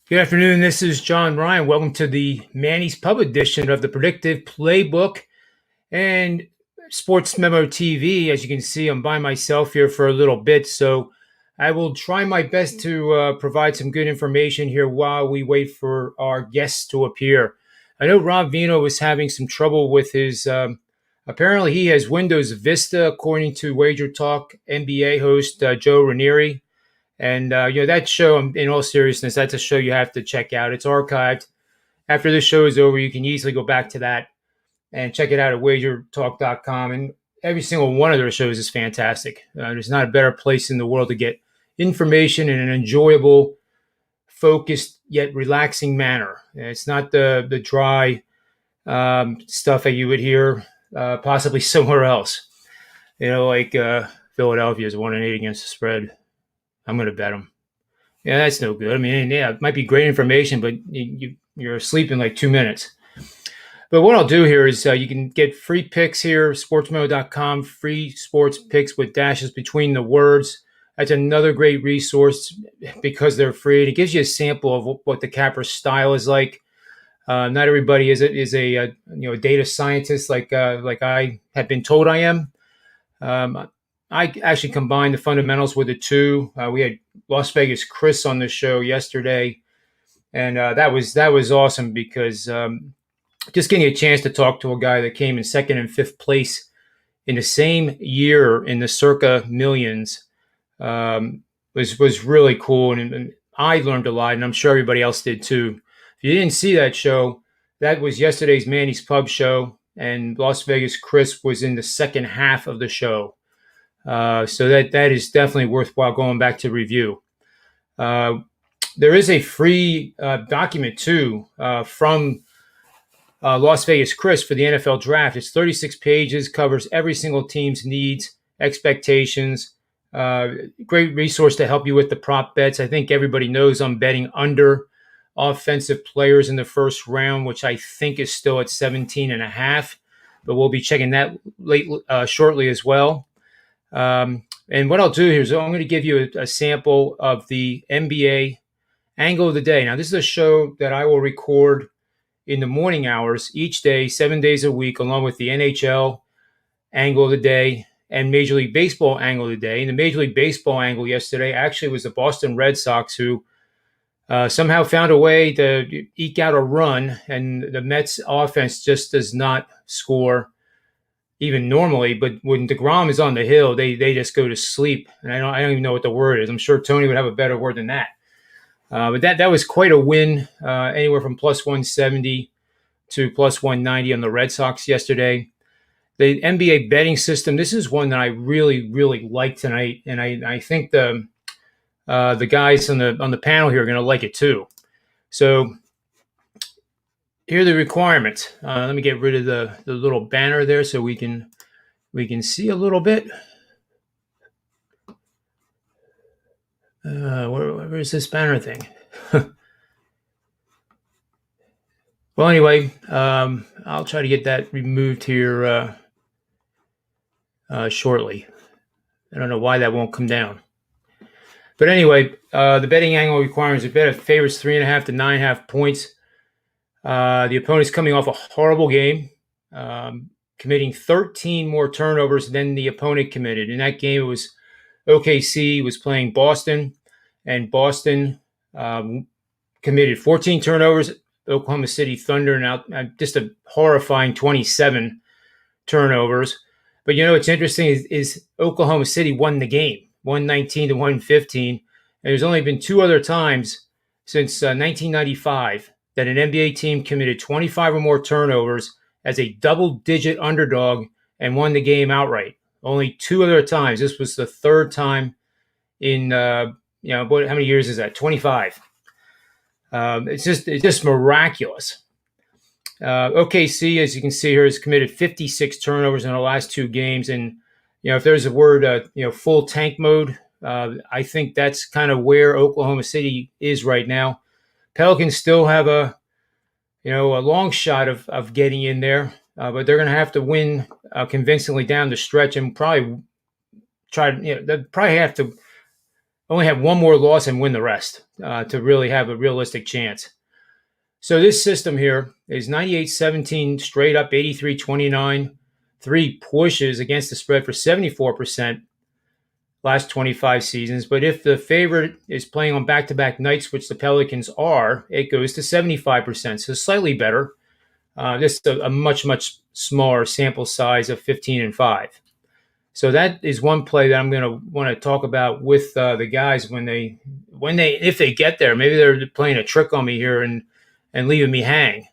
Good afternoon. This is John Ryan. Welcome to the Manny's Pub edition of the Predictive PlayBook and Sports Memo TV. As you can see, I'm by myself here for a little bit, so I will try my best to provide some good information here while we wait for our guests to appear. I know Rob Vino was having some trouble with his. Apparently, he has Windows Vista, according to Wager Talk NBA host Joe Ranieri. And that show, in all seriousness, that's a show you have to check out. It's archived. After this show is over, you can easily go back to that and check it out at wagertalk.com. And every single one of their shows is fantastic. There's not a better place in the world to get information in an enjoyable, focused, yet relaxing manner. It's not the dry stuff that you would hear possibly somewhere else. Like Philadelphia is 1-8 against the spread. I'm going to bet them. Yeah, that's no good. I mean, yeah, it might be great information, but you're asleep in like 2 minutes. But what I'll do here is you can get free picks here, sportsmo.com, free sports picks with dashes between the words. That's another great resource because they're free. It gives you a sample of what the capper style is like. Not everybody is a data scientist like I have been told I am. I actually combined the fundamentals with the two. We had Las Vegas Chris on the show yesterday, and that was awesome because just getting a chance to talk to a guy that came in second and fifth place in the same year in the circa millions was really cool, and I learned a lot, and I'm sure everybody else did too. If you didn't see that show, that was yesterday's Manny's Pub show, and Las Vegas Chris was in the second half of the show. So that is definitely worthwhile going back to review. There is a free document too from Las Vegas Chris for the NFL draft. It's 36 pages, covers every single team's needs, expectations. Great resource to help you with the prop bets. I think everybody knows I'm betting under offensive players in the first round, which I think is still at 17.5, but we'll be checking that shortly as well. And what I'll do here is I'm going to give you a sample of the NBA angle of the day. Now, this is a show that I will record in the morning hours each day, 7 days a week, along with the NHL angle of the day and Major League Baseball angle of the day. And the Major League Baseball angle yesterday actually was the Boston Red Sox, who somehow found a way to eke out a run, and the Mets offense just does not score even normally, but when DeGrom is on the hill, they just go to sleep. And I don't even know what the word is. I'm sure Tony would have a better word than that. But that was quite a win, anywhere from plus 170 to plus 190 on the Red Sox yesterday. The NBA betting system, this is one that I really, really like tonight, and I think the guys on the panel here are going to like it too. So here are the requirements. Let me get rid of the little banner there so we can see a little bit. Where is this banner thing? Well, anyway, I'll try to get that removed here shortly. I don't know why that won't come down. But anyway, the betting angle requirements are bet favorites 3.5 to 9.5 points. The opponent's coming off a horrible game, committing 13 more turnovers than the opponent committed. In that game, it was OKC was playing Boston, and Boston committed 14 turnovers. Oklahoma City Thunder now just a horrifying 27 turnovers. But what's interesting is Oklahoma City won the game, 119 to 115. And there's only been two other times since 1995 that an NBA team committed 25 or more turnovers as a double-digit underdog and won the game outright. Only two other times. This was the third time in, how many years is that? 25. It's just miraculous. OKC, as you can see here, has committed 56 turnovers in the last two games. And, if there's a word, full tank mode, I think that's kind of where Oklahoma City is right now. Pelicans still have a long shot of getting in there, but they're going to have to win convincingly down the stretch and probably they'll probably have to only have one more loss and win the rest to really have a realistic chance. So this system here is 98-17 straight up, 83-29, three pushes against the spread for 74% last 25 seasons. But if the favorite is playing on back-to-back nights, which the Pelicans are, it goes to 75%, so slightly better. Just a much smaller sample size of 15-5. So that is one play that I'm going to want to talk about with the guys if they get there. Maybe they're playing a trick on me here and leaving me hang.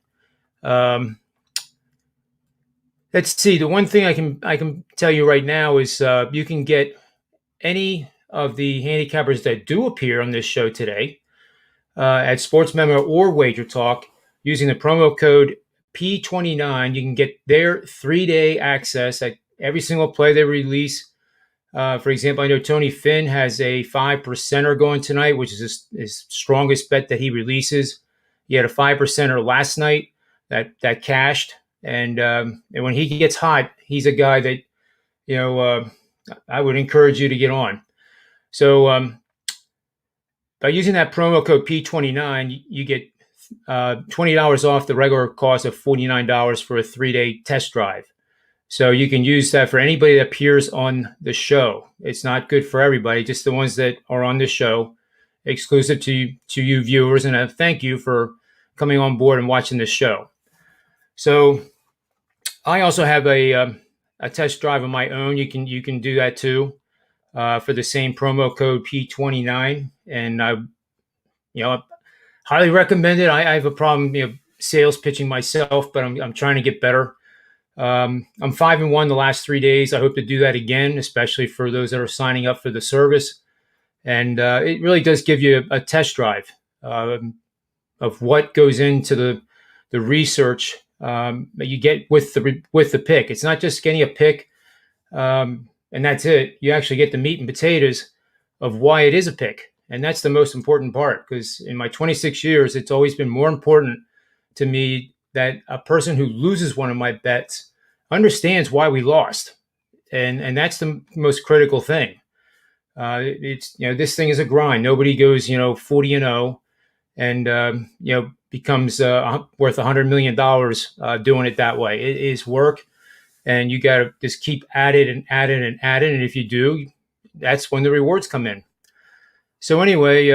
Let's see. The one thing I can tell you right now is you can get any of the handicappers that do appear on this show today at Sports Memo or Wager Talk using the promo code P29. You can get their 3-day access at every single play they release. For example, I know Tony Finn has a 5%er going tonight, which is his strongest bet that he releases. He had a 5%er last night that cashed, and when he gets hot, he's a guy that I would encourage you to get on. So by using that promo code P29, you get $20 off the regular cost of $49 for a 3-day test drive. So you can use that for anybody that appears on the show. It's not good for everybody, just the ones that are on the show, exclusive to you viewers. And I thank you for coming on board and watching this show. So I also have a test drive of my own. You can do that too for the same promo code P29. And I highly recommend it. I have a problem sales pitching myself, but I'm trying to get better. I'm 5-1 the last 3 days. I hope to do that again, especially for those that are signing up for the service. And it really does give you a test drive of what goes into the research that you get with the pick. It's not just getting a pick and that's it. You actually get the meat and potatoes of why it is a pick. And that's the most important part, because in my 26 years, it's always been more important to me that a person who loses one of my bets understands why we lost. And that's the most critical thing. It's this thing is a grind. Nobody goes 40-0 and becomes worth $100 million doing it that way. It is work, and you got to just keep at it and at it and at it. And if you do, that's when the rewards come in. So anyway,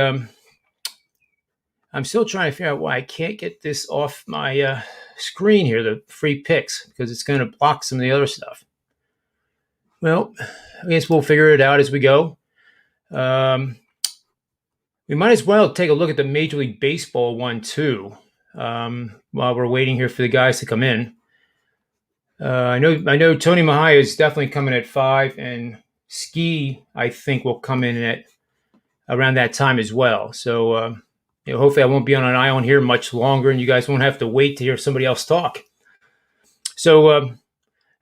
I'm still trying to figure out why I can't get this off my screen here, the free picks, because it's going to block some of the other stuff. Well, I guess we'll figure it out as we go. We might as well take a look at the Major League Baseball one too, while we're waiting here for the guys to come in. I know Tony Mahia is definitely coming at 5, and Ski I think will come in at around that time as well. So hopefully I won't be on an island here much longer, and you guys won't have to wait to hear somebody else talk. So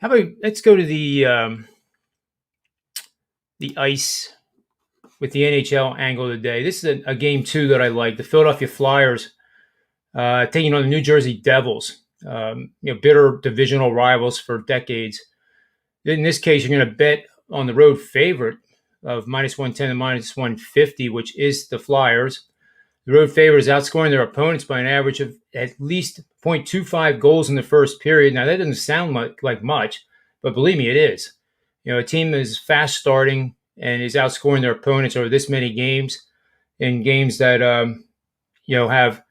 how about let's go to the ice with the NHL angle today. This is a game too that I like. The Philadelphia Flyers taking on the New Jersey Devils. Bitter divisional rivals for decades. In this case, you're going to bet on the road favorite of -110 to -150, which is the Flyers. The road favorite is outscoring their opponents by an average of at least 0.25 goals in the first period. Now, that doesn't sound like much, but believe me, it is. A team is fast starting and is outscoring their opponents over this many games, in games that have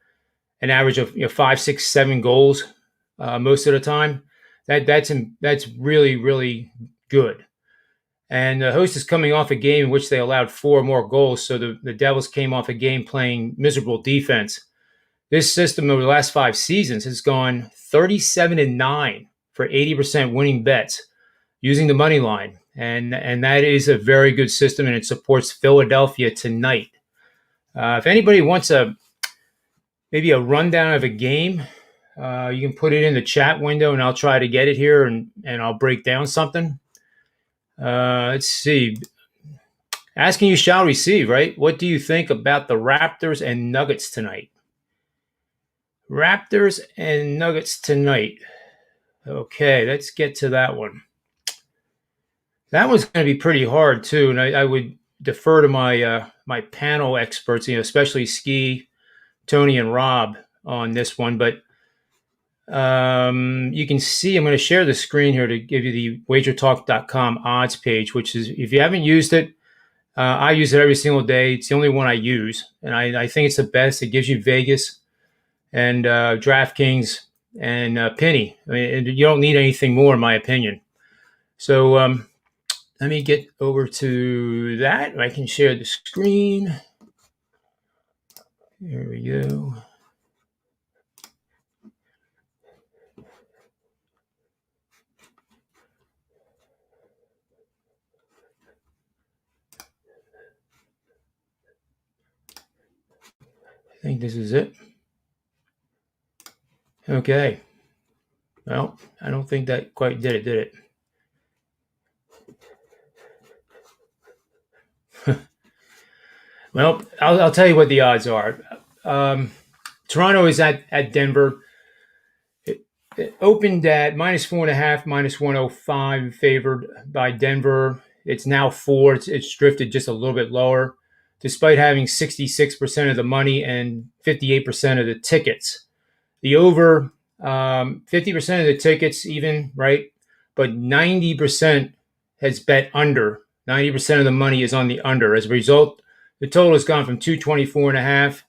an average of 5, 6, 7 goals most of the time. That's really, really good. And the host is coming off a game in which they allowed 4 more goals. So the Devils came off a game playing miserable defense. This system over the last 5 seasons has gone 37-9 for 80% winning bets using the money line. And that is a very good system, and it supports Philadelphia tonight. If anybody wants maybe a rundown of a game, you can put it in the chat window, and I'll try to get it here, and I'll break down something. Let's see. Asking you shall receive, right? What do you think about the Raptors and Nuggets tonight? Raptors and Nuggets tonight. Okay, let's get to that one. That one's going to be pretty hard too, and I would defer to my my panel experts, especially Ski, Tony, and Rob on this one. But you can see I'm going to share the screen here to give you the wagertalk.com odds page, which is, if you haven't used it, I use it every single day. It's the only one I use, and I think it's the best. It gives you Vegas and DraftKings and Penny. I mean, you don't need anything more, in my opinion. So let me get over to that. I can share the screen. There we go. I think this is it. Okay. Well, I don't think that quite did it? Well, I'll tell you what the odds are. Toronto is at Denver. It opened at -4.5, -105, favored by Denver. It's now 4. It's drifted just a little bit lower, despite having 66% of the money and 58% of the tickets. The over, 50% of the tickets even, right? But 90% has bet under. 90% of the money is on the under. As a result, the total has gone from 224.5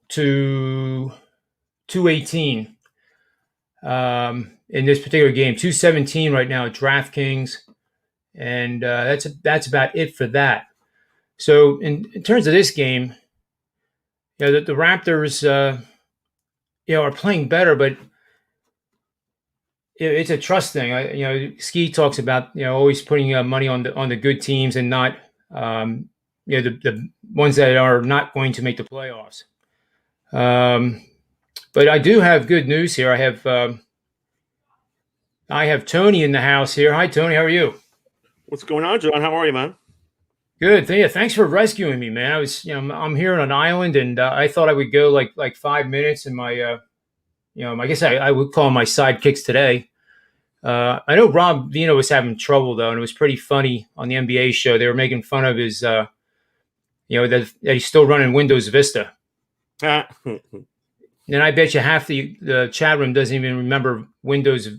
to 218 in this particular game. 217 right now at DraftKings, and that's about it for that. So in terms of this game, the Raptors, are playing better, but it's a trust thing. Ski talks about always putting money on the good teams and not the ones that are not going to make the playoffs. But I do have good news here. I have Tony in the house here. Hi, Tony. How are you? What's going on, John? How are you, man? Good. Yeah, thanks for rescuing me, man. I was, I'm here on an island, and I thought I would go like 5 minutes, and my, I guess I would call them my sidekicks today. I know Rob Vino was having trouble though, and it was pretty funny on the NBA show. They were making fun of his, that he's still running Windows Vista. And I bet you half the chat room doesn't even remember Windows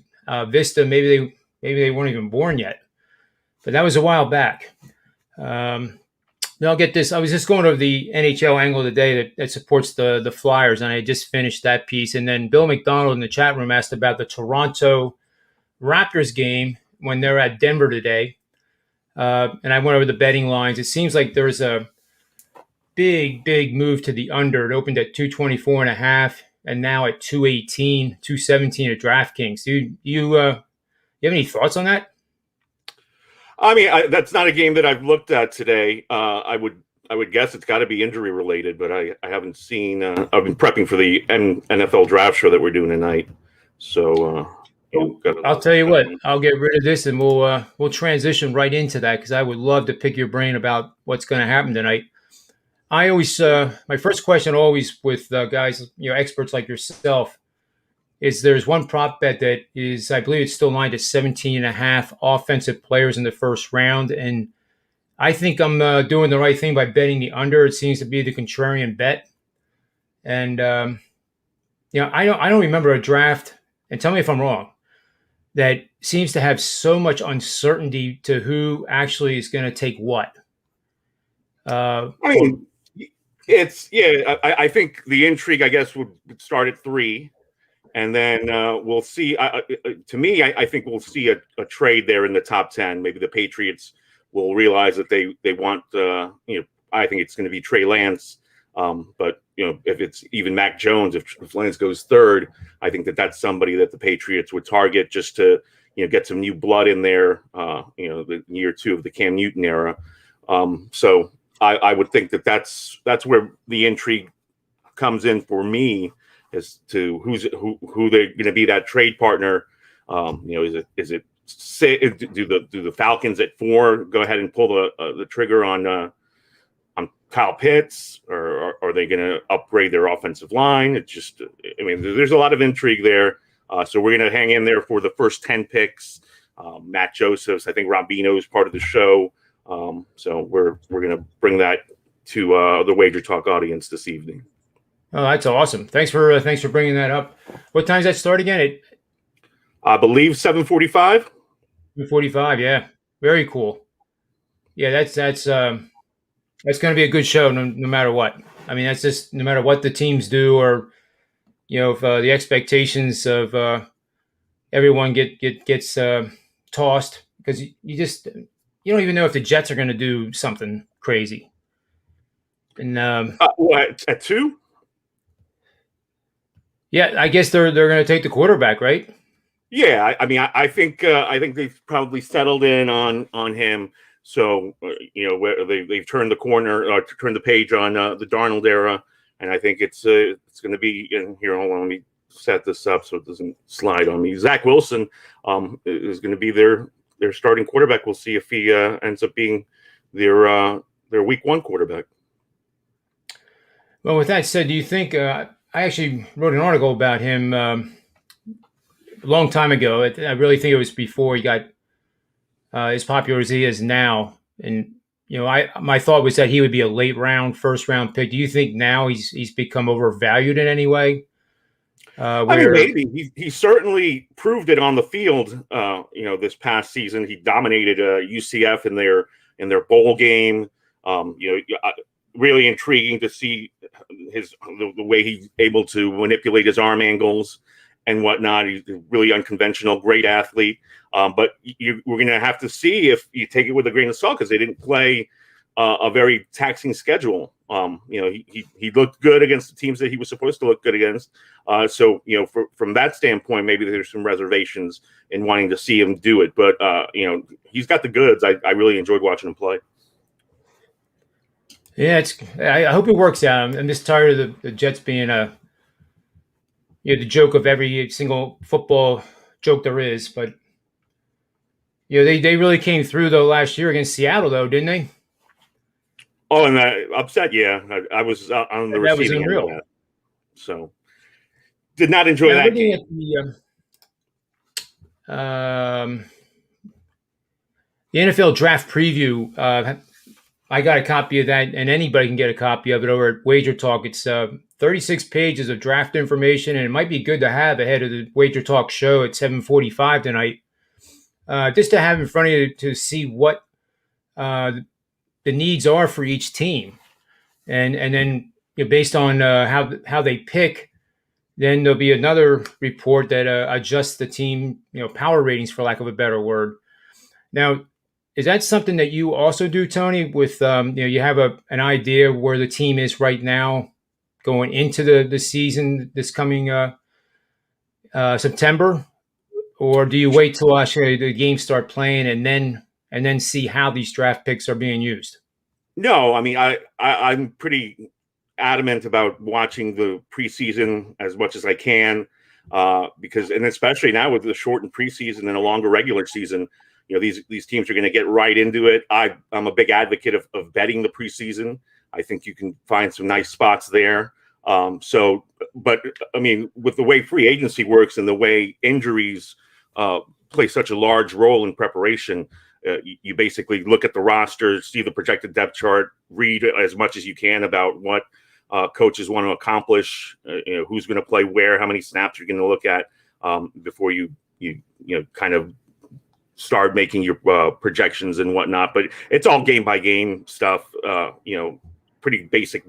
Vista. Maybe they weren't even born yet, but that was a while back. Now I'll get this. I was just going over the NHL angle today that supports the Flyers, and I just finished that piece. And then Bill McDonald in the chat room asked about the Toronto Raptors game when they're at Denver today. And I went over the betting lines. It seems like there's a big move to the under. It opened at 224.5 and now at 218, 217 at DraftKings. Dude, you have any thoughts on that? I mean, that's not a game that I've looked at today. I would guess it's got to be injury related, but I haven't seen. I've been prepping for the NFL draft show that we're doing tonight, so I'll tell you what. I'll get rid of this, and we'll transition right into that, because I would love to pick your brain about what's going to happen tonight. I always my first question always with guys, experts like yourself, is there's one prop bet that is, I believe it's still lined at 17.5 offensive players in the first round. And I think I'm doing the right thing by betting the under. It seems to be the contrarian bet. And, I don't remember a draft, and tell me if I'm wrong, that seems to have so much uncertainty to who actually is going to take what. I mean, I think the intrigue, I guess, would start at 3. And then we'll see. To me, I think we'll see a trade there in the top 10. Maybe the Patriots will realize that they want. I think it's going to be Trey Lance. But if it's even Mac Jones, if Lance goes 3rd, I think that's somebody that the Patriots would target just to get some new blood in there. The year 2 of the Cam Newton era. So I would think that's where the intrigue comes in for me, as to who they're going to be that trade partner. Do the Falcons at 4 go ahead and pull the trigger on Kyle Pitts, or are they going to upgrade their offensive line? It's just, there's a lot of intrigue there. So we're going to hang in there for the first 10 picks. Matt Josephs, I think Rob Bino is part of the show. So we're going to bring that to the Wager Talk audience this evening. Oh, that's awesome. Thanks for bringing that up. What time does that start again? I believe 7:45. 2:45. Yeah, very cool. Yeah, that's going to be a good show, no matter what. I mean, that's just no matter what the teams do, or if the expectations of everyone gets tossed, because you don't even know if the Jets are going to do something crazy. And What, at 2? yeah, I guess they're going to take the quarterback, right? Yeah, I mean, I think they've probably settled in on him. So where they've turned the corner, turned the page on the Darnold era, and I think it's going to be in here. Hold on, let me set this up so it doesn't slide on me. Zach Wilson is going to be their starting quarterback. We'll see if he ends up being their week 1 quarterback. Well, with that said, do you think I actually wrote an article about him a long time ago? I really think it was before he got as popular as he is now. And my thought was that he would be a late round, first round pick. Do you think now he's become overvalued in any way? I mean, maybe he certainly proved it on the field. This past season, he dominated UCF in their bowl game. Really intriguing to see the way he's able to manipulate his arm angles and whatnot. He's really unconventional, great athlete. But we're going to have to see if you take it with a grain of salt, because they didn't play a very taxing schedule. He looked good against the teams that he was supposed to look good against. So from that standpoint, maybe there's some reservations in wanting to see him do it. But he's got the goods. I really enjoyed watching him play. Yeah, I hope it works out. I'm just tired of the Jets being the joke of every single football joke there is. But they really came through though last year against Seattle, though, didn't they? Oh, and upset. Yeah, I was on the receiving end of that, so did not enjoy that game. The NFL draft preview. I got a copy of that, and anybody can get a copy of it over at Wager Talk. It's 36 pages of draft information, and it might be good to have ahead of the Wager Talk show at 7:45 tonight, just to have in front of you to see what the needs are for each team, and then based on how they pick, then there'll be another report that adjusts the team power ratings, for lack of a better word. Now, is that something that you also do, Tony? With you have an idea where the team is right now going into the season this coming September, or do you wait till actually the games start playing and then see how these draft picks are being used? No, I mean I'm pretty adamant about watching the preseason as much as I can, because, and especially now with the shortened preseason and a longer regular season. These teams are going to get right into it. I'm a big advocate of betting the preseason. I think you can find some nice spots there. But I mean, with the way free agency works and the way injuries play such a large role in preparation, you basically look at the roster, see the projected depth chart, read as much as you can about what coaches want to accomplish, who's going to play where, how many snaps you're going to look at before you kind of start making your projections and whatnot. But it's all game by game stuff, pretty basic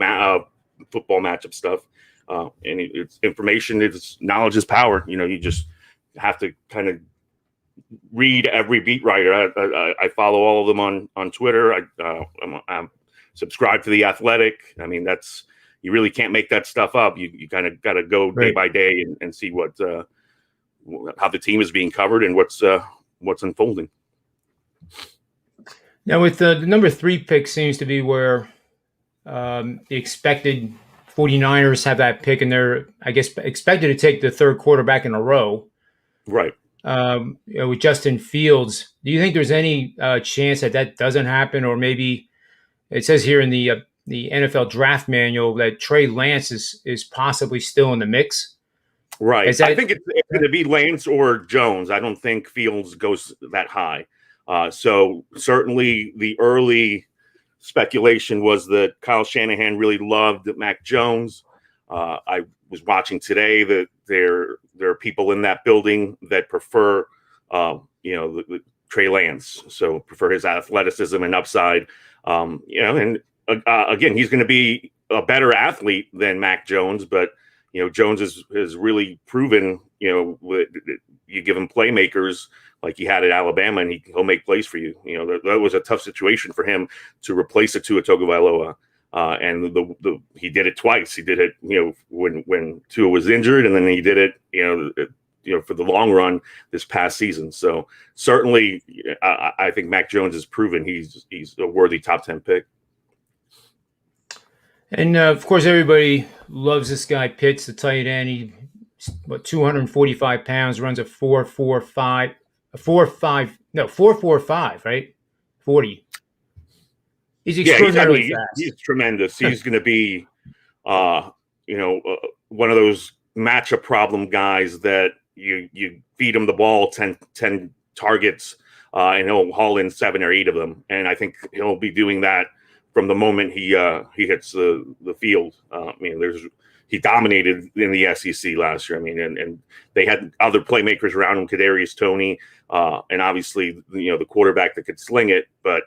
football matchup stuff. And it's information, it's knowledge is power. You just have to kind of read every beat writer. I follow all of them on Twitter. I'm subscribed to The Athletic. I mean, you really can't make that stuff up. You kind of got to go day by day and see how the team is being covered and what's unfolding. Now, with the number 3 pick seems to be where the expected 49ers have that pick, and they're, I guess, expected to take the third quarterback in a row. Right. With Justin Fields, do you think there's any chance that doesn't happen? Or maybe it says here in the NFL draft manual that Trey Lance is possibly still in the mix. Right. I think it's going to be Lance or Jones. I don't think Fields goes that high. So certainly the early speculation was that Kyle Shanahan really loved Mac Jones. I was watching today that there are people in that building that prefer, the Trey Lance, so prefer his athleticism and upside. And again, he's going to be a better athlete than Mac Jones, but Jones has really proven, you give him playmakers like he had at Alabama, and he'll make plays for you. That was a tough situation for him to replace it to a Tagovailoa. And he did it twice. He did it, when Tua was injured, and then he did it, for the long run this past season. So certainly, I think Mac Jones has proven he's a worthy top 10 pick. And of course, everybody loves this guy Pitts, the tight end. He's 245 pounds, runs a 4.45, 4.45, right? 40. He's extraordinarily fast. He's tremendous. He's going to be, one of those matchup problem guys that you feed him the ball 10 targets, and he'll haul in 7 or 8 of them. And I think he'll be doing that from the moment he hits the field. He dominated in the SEC last year. And they had other playmakers around him, Kadarius Toney, and obviously the quarterback that could sling it. But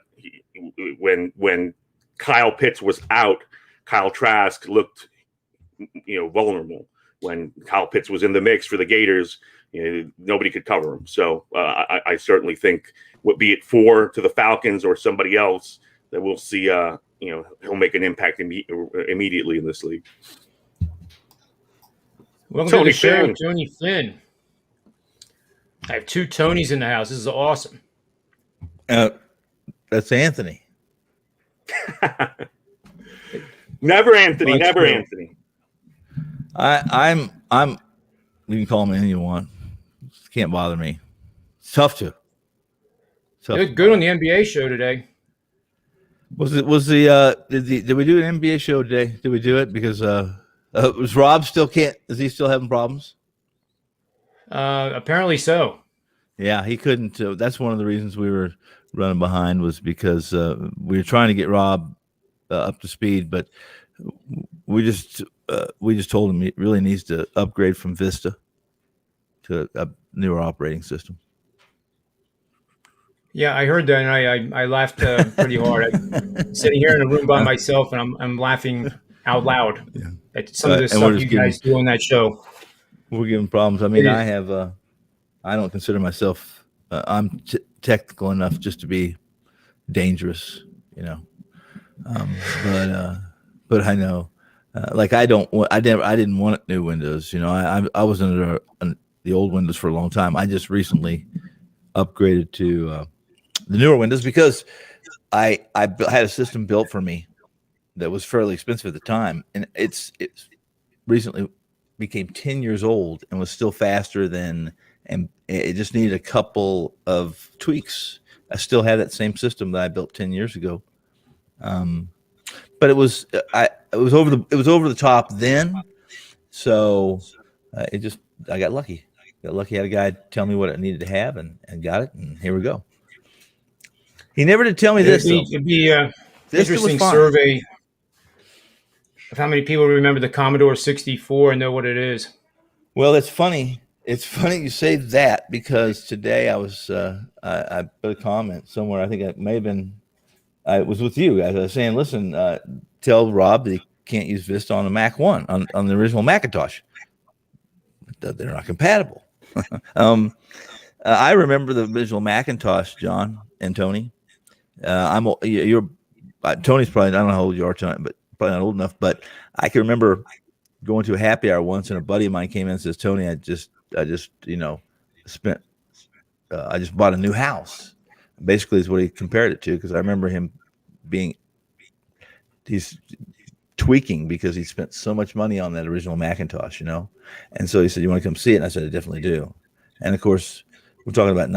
when Kyle Pitts was out, Kyle Trask looked vulnerable. When Kyle Pitts was in the mix for the Gators, nobody could cover him. So I certainly think, be it 4 to the Falcons or somebody else, that we'll see, he'll make an impact immediately in this league. Welcome to the show, Tony Flynn. I have 2 Tonys in the house. This is awesome. That's Anthony. Never Anthony. Never cool. Anthony. I'm. You can call me anything you want. It can't bother me. It's tough to. You look good on the NBA show today. Did we do an NBA show today? Did we do it? Because was Rob still can't? Is he still having problems? Apparently so. Yeah, he couldn't. That's one of the reasons we were running behind, was because we were trying to get Rob up to speed, but we just told him he really needs to upgrade from Vista to a newer operating system. Yeah, I heard that, and I laughed pretty hard. I'm sitting here in a room by myself, and I'm laughing out loud at some of the stuff you guys do on that show. We're giving problems. I don't consider myself. I'm technical enough just to be dangerous, but I know, I didn't want new Windows. I was under the old Windows for a long time. I just recently upgraded to the newer Windows because I had a system built for me that was fairly expensive at the time, and it's recently became 10 years old and was still faster than, and it just needed a couple of tweaks. I still had that same system that I built 10 years ago, but it was over the top then, so I got lucky. I had a guy tell me what it needed to have, and got it, and here we go. He never did tell me this. It'd be an interesting survey of how many people remember the Commodore 64 and know what it is. Well, it's funny. It's funny you say that, because today I was I put a comment somewhere. I think it may have been. I was with you guys. I was saying, listen, tell Rob that he can't use Vista on the Mac 1 on the original Macintosh. They're not compatible. I remember the original Macintosh, John and Tony. Tony's probably, I don't know how old you are, Tony, but probably not old enough. But I can remember going to a happy hour once, and a buddy of mine came in and says, "Tony, I just bought a new house." Basically, is what he compared it to, because I remember him he's tweaking because he spent so much money on that original Macintosh, And so he said, "You want to come see it?" And I said, "I definitely do." And of course, we're talking about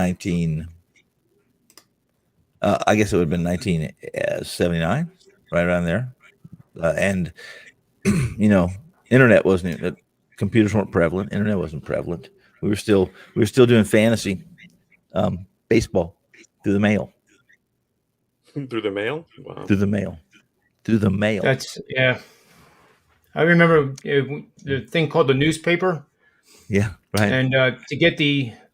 I guess it would have been 1979, right around there. And internet wasn't. Computers weren't prevalent. Internet wasn't prevalent. We were still doing fantasy baseball. through the mail. Through the mail? Wow. Through the mail. Through the mail. That's yeah. I remember the thing called the newspaper, Yeah, right. and to get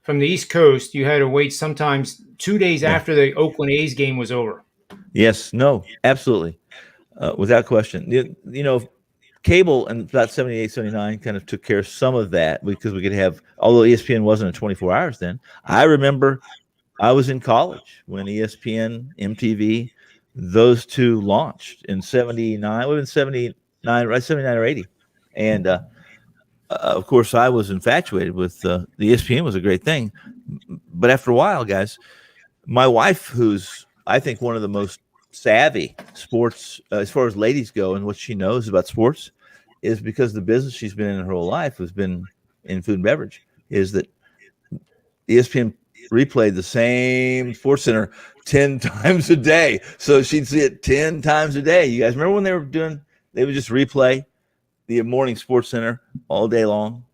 from the East Coast, you had to wait sometimes 2 days after the Oakland A's game was over. Yes, no, absolutely. Without question. Cable in about 78, 79 kind of took care of some of that because we could have, although ESPN wasn't in 24 hours then. I remember I was in college when ESPN, MTV, those two launched in 79. We've been 79, right? 79 or 80. And of course, I was infatuated with the ESPN was a great thing. But after a while, guys, my wife, who's I think one of the most savvy sports as far as ladies go and what she knows about sports, is because the business she's been in her whole life has been in food and beverage, is that ESPN replayed the same Sports Center 10 times a day. So she'd see it 10 times a day. You guys remember when they would just replay the morning Sports Center all day long?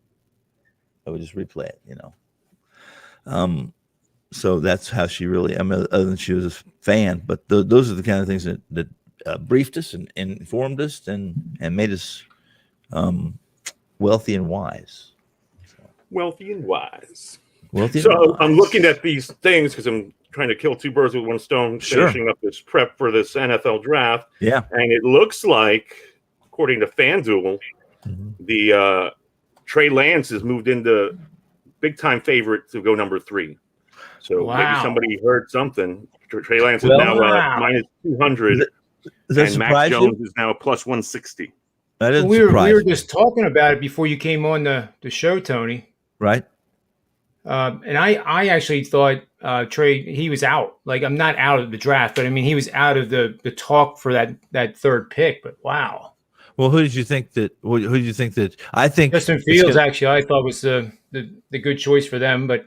I would just replay it, So that's how she really, other than she was a fan, but those are the kind of things that briefed us and informed us and made us wealthy and wise. Wealthy and wise. So I'm looking at these things because I'm trying to kill two birds with one stone, finishing up this prep for this NFL draft. Yeah. And it looks like, according to FanDuel, the Trey Lance has moved into big-time favorite to go number 3. So maybe somebody heard something. Trey Lance is now minus 200, and Mac Jones is now plus 160. That is we were just talking about it before you came on the show, Tony. Right. And I actually thought Trey, he was out. Like, I'm not out of the draft, but I mean, he was out of the talk for that third pick. But wow. Well, who did you think that? Who did you think that? I think Justin Fields actually I thought was the good choice for them. But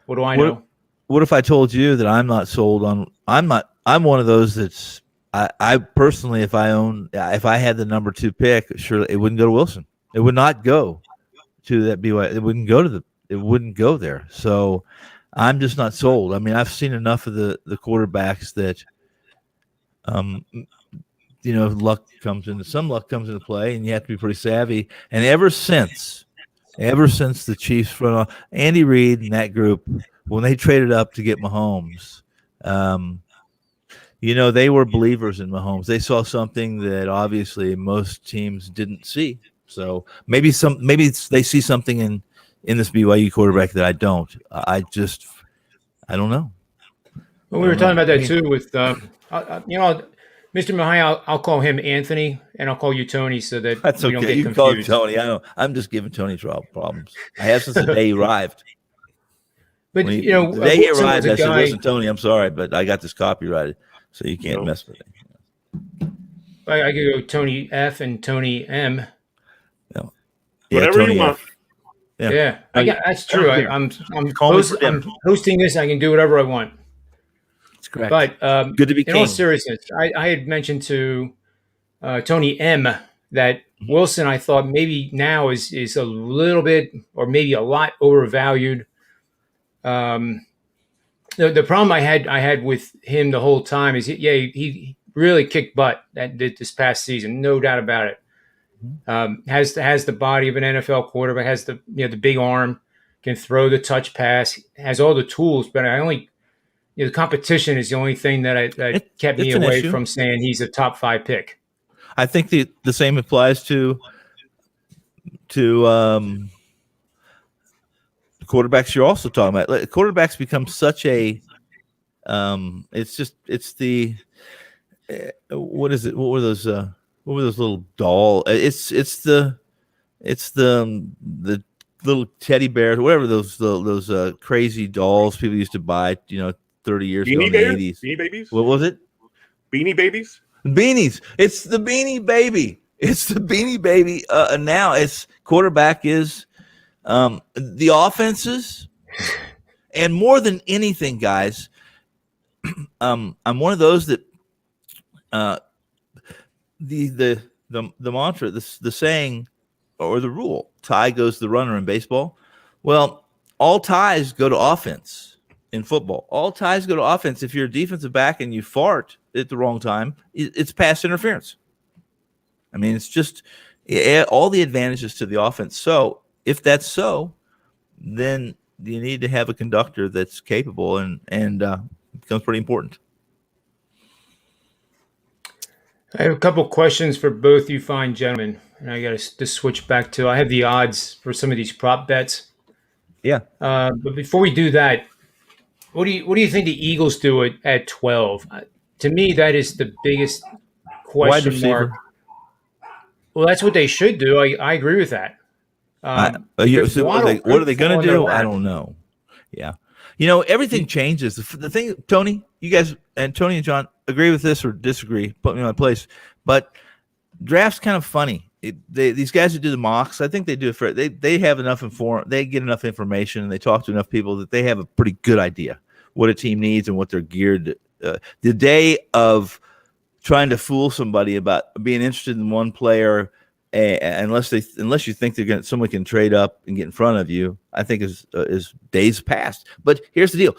what do I know? What if I told you that I'm not sold on? I'm one of those that's. I personally, if I had the number 2 pick, surely it wouldn't go to Wilson. It would not go to that BYU. It wouldn't go to It wouldn't go there. So I'm just not sold. I mean, I've seen enough of the quarterbacks that, luck comes into play, and you have to be pretty savvy. And ever since the Chiefs front, Andy Reid and that group, when they traded up to get Mahomes, they were believers in Mahomes. They saw something that obviously most teams didn't see. So maybe they see something in this BYU quarterback that I don't. I don't know. Well, we were talking about that too with, Mr. Mahai, I'll call him Anthony, and I'll call you Tony, so that that's we okay. don't get You confused. call him Tony. I know. I'm just giving Tony problems. I have since the day he arrived. But the day he arrived, I said, "Listen, Tony, I'm sorry, but I got this copyrighted, so you can't mess with it." I could go Tony F and Tony M. Whatever Tony you want. F. Yeah, that's true. I'm hosting this. I can do whatever I want. That's correct. But good to be in king. all seriousness, I had mentioned to Tony M that Wilson, I thought maybe now is a little bit or maybe a lot overvalued. The problem I had with him the whole time is he really kicked butt this past season, no doubt about it. Has the body of an NFL quarterback, has the big arm, can throw the touch pass, has all the tools. But the competition is the only thing that kept me away from saying he's a top 5 pick. I think the same applies to the quarterbacks you're also talking about. Quarterbacks become such a it's the what is it? What were those little doll? It's the little teddy bears, whatever those crazy dolls people used to buy, 30 years ago in the 80s. Beanie Babies? What was it? Beanie Babies? Beanies. It's the Beanie Baby. It's the Beanie Baby. Now it's quarterback is the offenses, and more than anything, guys, I'm one of those that the mantra, the saying, or the rule, tie goes the runner in baseball. Well, all ties go to offense in football. All ties go to offense. If you're a defensive back and you fart at the wrong time, it's pass interference. I mean, it's just all the advantages to the offense. So if that's so, then you need to have a conductor that's capable, and it becomes pretty important. I have a couple questions for both you fine gentlemen, and I got to switch back to. I have the odds for some of these prop bets. Yeah. But before we do that, what do you think the Eagles do at 12? To me, that is the biggest Wide question receiver. mark. Well, that's what they should do. I agree with that. So what are they going to do? I don't know. Yeah. Everything changes. The thing, Tony, you guys, and Tony and John, agree with this or disagree, put me in my place. But draft's kind of funny. These guys who do the mocks, I think they do it for they have enough they get enough information, and they talk to enough people that they have a pretty good idea what a team needs and what they're geared. The day of trying to fool somebody about being interested in one player, unless you think someone can trade up and get in front of you, I think is days past. But here's the deal: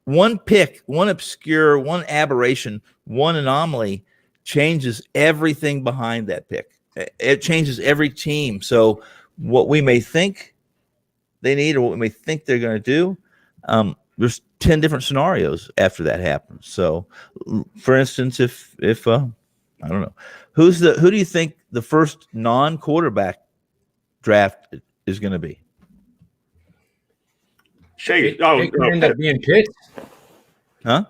one pick, one obscure, one aberration, one anomaly changes everything behind that pick. It changes every team. So what we may think they need, or what we may think they're going to do, there's 10 different scenarios after that happens. So, for instance, if I don't know, who do you think the first non-quarterback draft is going to be? Shea. It could end up being Pitts. Huh?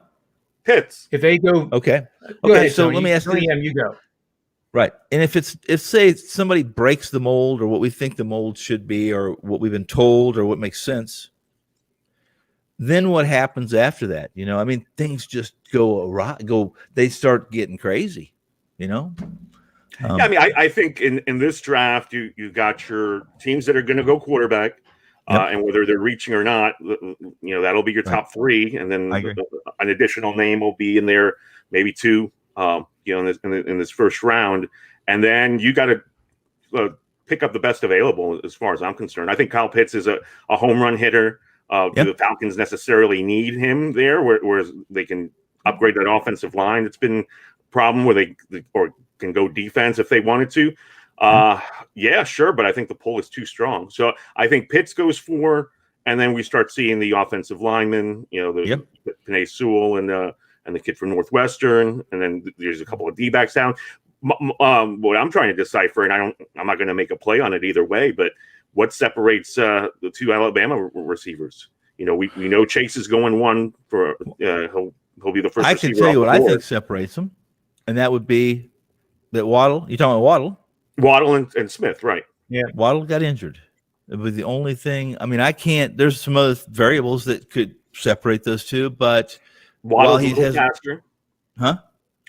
Pitts. If they go, okay. Go ahead, so Tony. let me ask you. You go. Right. And if say somebody breaks the mold, or what we think the mold should be, or what we've been told, or what makes sense, then what happens after that? I mean, things just go awry. They start getting crazy. Yeah, I mean, I think in this draft, you got your teams that are going to go quarterback, and whether they're reaching or not, that'll be your top three, and then an additional name will be in there, maybe two, in this first round, and then you got to pick up the best available, as far as I'm concerned. I think Kyle Pitts is a home run hitter. Do the Falcons necessarily need him there, whereas they can upgrade that offensive line? It's been a problem where they can go defense if they wanted to. Yeah, sure, but I think the pull is too strong. So I think Pitts goes 4, and then we start seeing the offensive linemen, the Penei Sewell and the kid from Northwestern, and then there's a couple of D-backs down. What I'm trying to decipher, and I'm not going to make a play on it either way, but what separates the two Alabama receivers? We know Chase is going 1 for he'll be the first. I can tell you what I think separates them, and that would be that Waddle. You're talking about Waddle and Smith, right? Yeah, Waddle got injured. It was the only thing. I mean, I can't. There's some other variables that could separate those two, but Waddle's a little faster. Huh?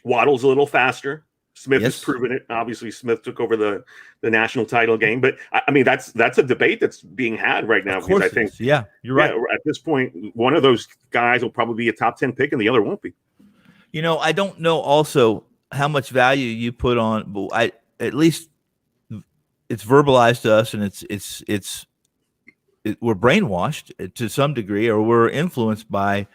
Waddle's a little faster. Smith has proven it. Obviously, Smith took over the national title game, but I mean that's a debate that's being had right now, because I think you're right. At this point, one of those guys will probably be a top 10 pick, and the other won't be. I don't know also how much value you put on, but at least it's verbalized to us, and we're brainwashed to some degree, or we're influenced by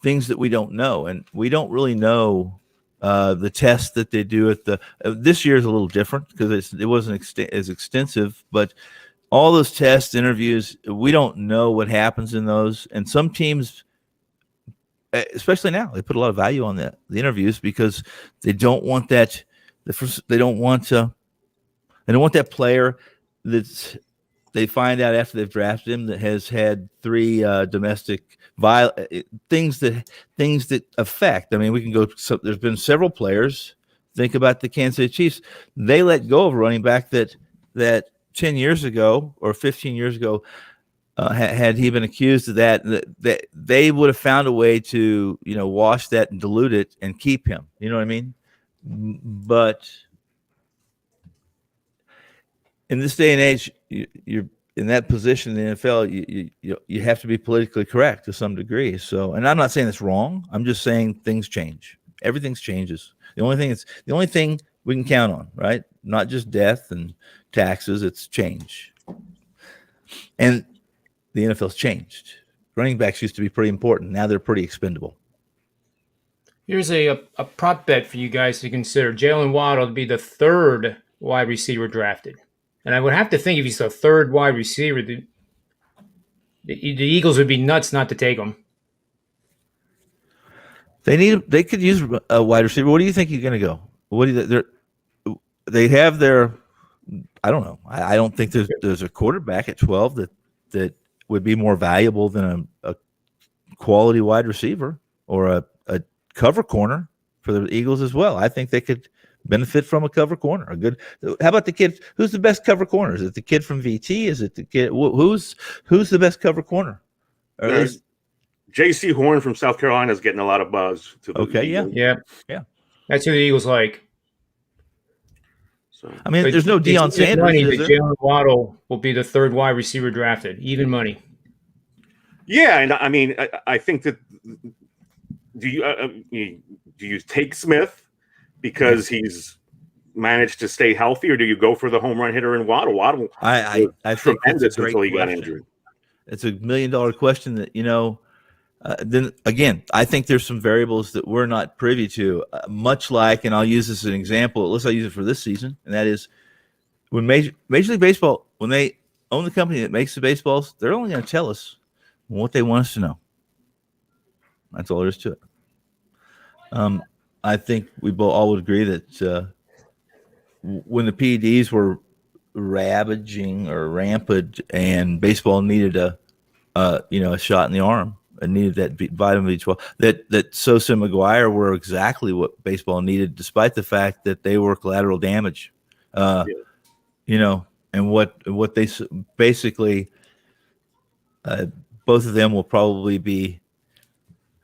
things that we don't know, and we don't really know. The test that they do at this year is a little different because it wasn't as extensive, but all those tests, interviews, we don't know what happens in those. And some teams, especially now, they put a lot of value on the interviews because they don't want that. They don't want that player they find out after they've drafted him that has had 3 domestic things that affect. I mean, we can go. So there's been several players. Think about the Kansas City Chiefs. They let go of a running back that 10 years ago or 15 years ago, had he been accused of that they would have found a way to wash that and dilute it and keep him. You know what I mean? But in this day and age, you're in that position in the NFL. You have to be politically correct to some degree. So, and I'm not saying it's wrong. I'm just saying things change. Everything changes. The only thing we can count on, right? Not just death and taxes. It's change. And the NFL's changed, running backs used to be pretty important. Now they're pretty expendable. Here's a prop bet for you guys to consider. Jalen Waddle to be the third wide receiver drafted. And I would have to think if he's the third wide receiver, the Eagles would be nuts not to take him. They could use a wide receiver. What do you think he's going to go? What do they have their? I don't know. I don't think there's a quarterback at 12 that would be more valuable than a quality wide receiver or a cover corner for the Eagles as well. I think they could benefit from a cover corner. How about the kid? Who's the best cover corner? Is it the kid from VT? Is it the kid? Who's the best cover corner? Or at least J.C. Horn from South Carolina is getting a lot of buzz. Yeah. That's who the Eagles like. So, I mean, there's no Deion Sanders. Money that Jalen Waddle will be the third wide receiver drafted. Even money. Yeah, and I mean, I think that do you take Smith because he's managed to stay healthy, or do you go for the home run hitter in Waddle? Waddle, I think tremendous until he got injured. It's $1 million question that then again, I think there's some variables that we're not privy to, much like, and I'll use this as an example. Let's use it for this season, and that is when Major League Baseball, when they own the company that makes the baseballs, they're only going to tell us what they want us to know. That's all there is to it. I think we all would agree that when the PEDs were ravaging or rampant, and baseball needed a shot in the arm, and needed that vitamin B12. That Sosa and McGuire were exactly what baseball needed, despite the fact that they were collateral damage. And what they basically, both of them will probably be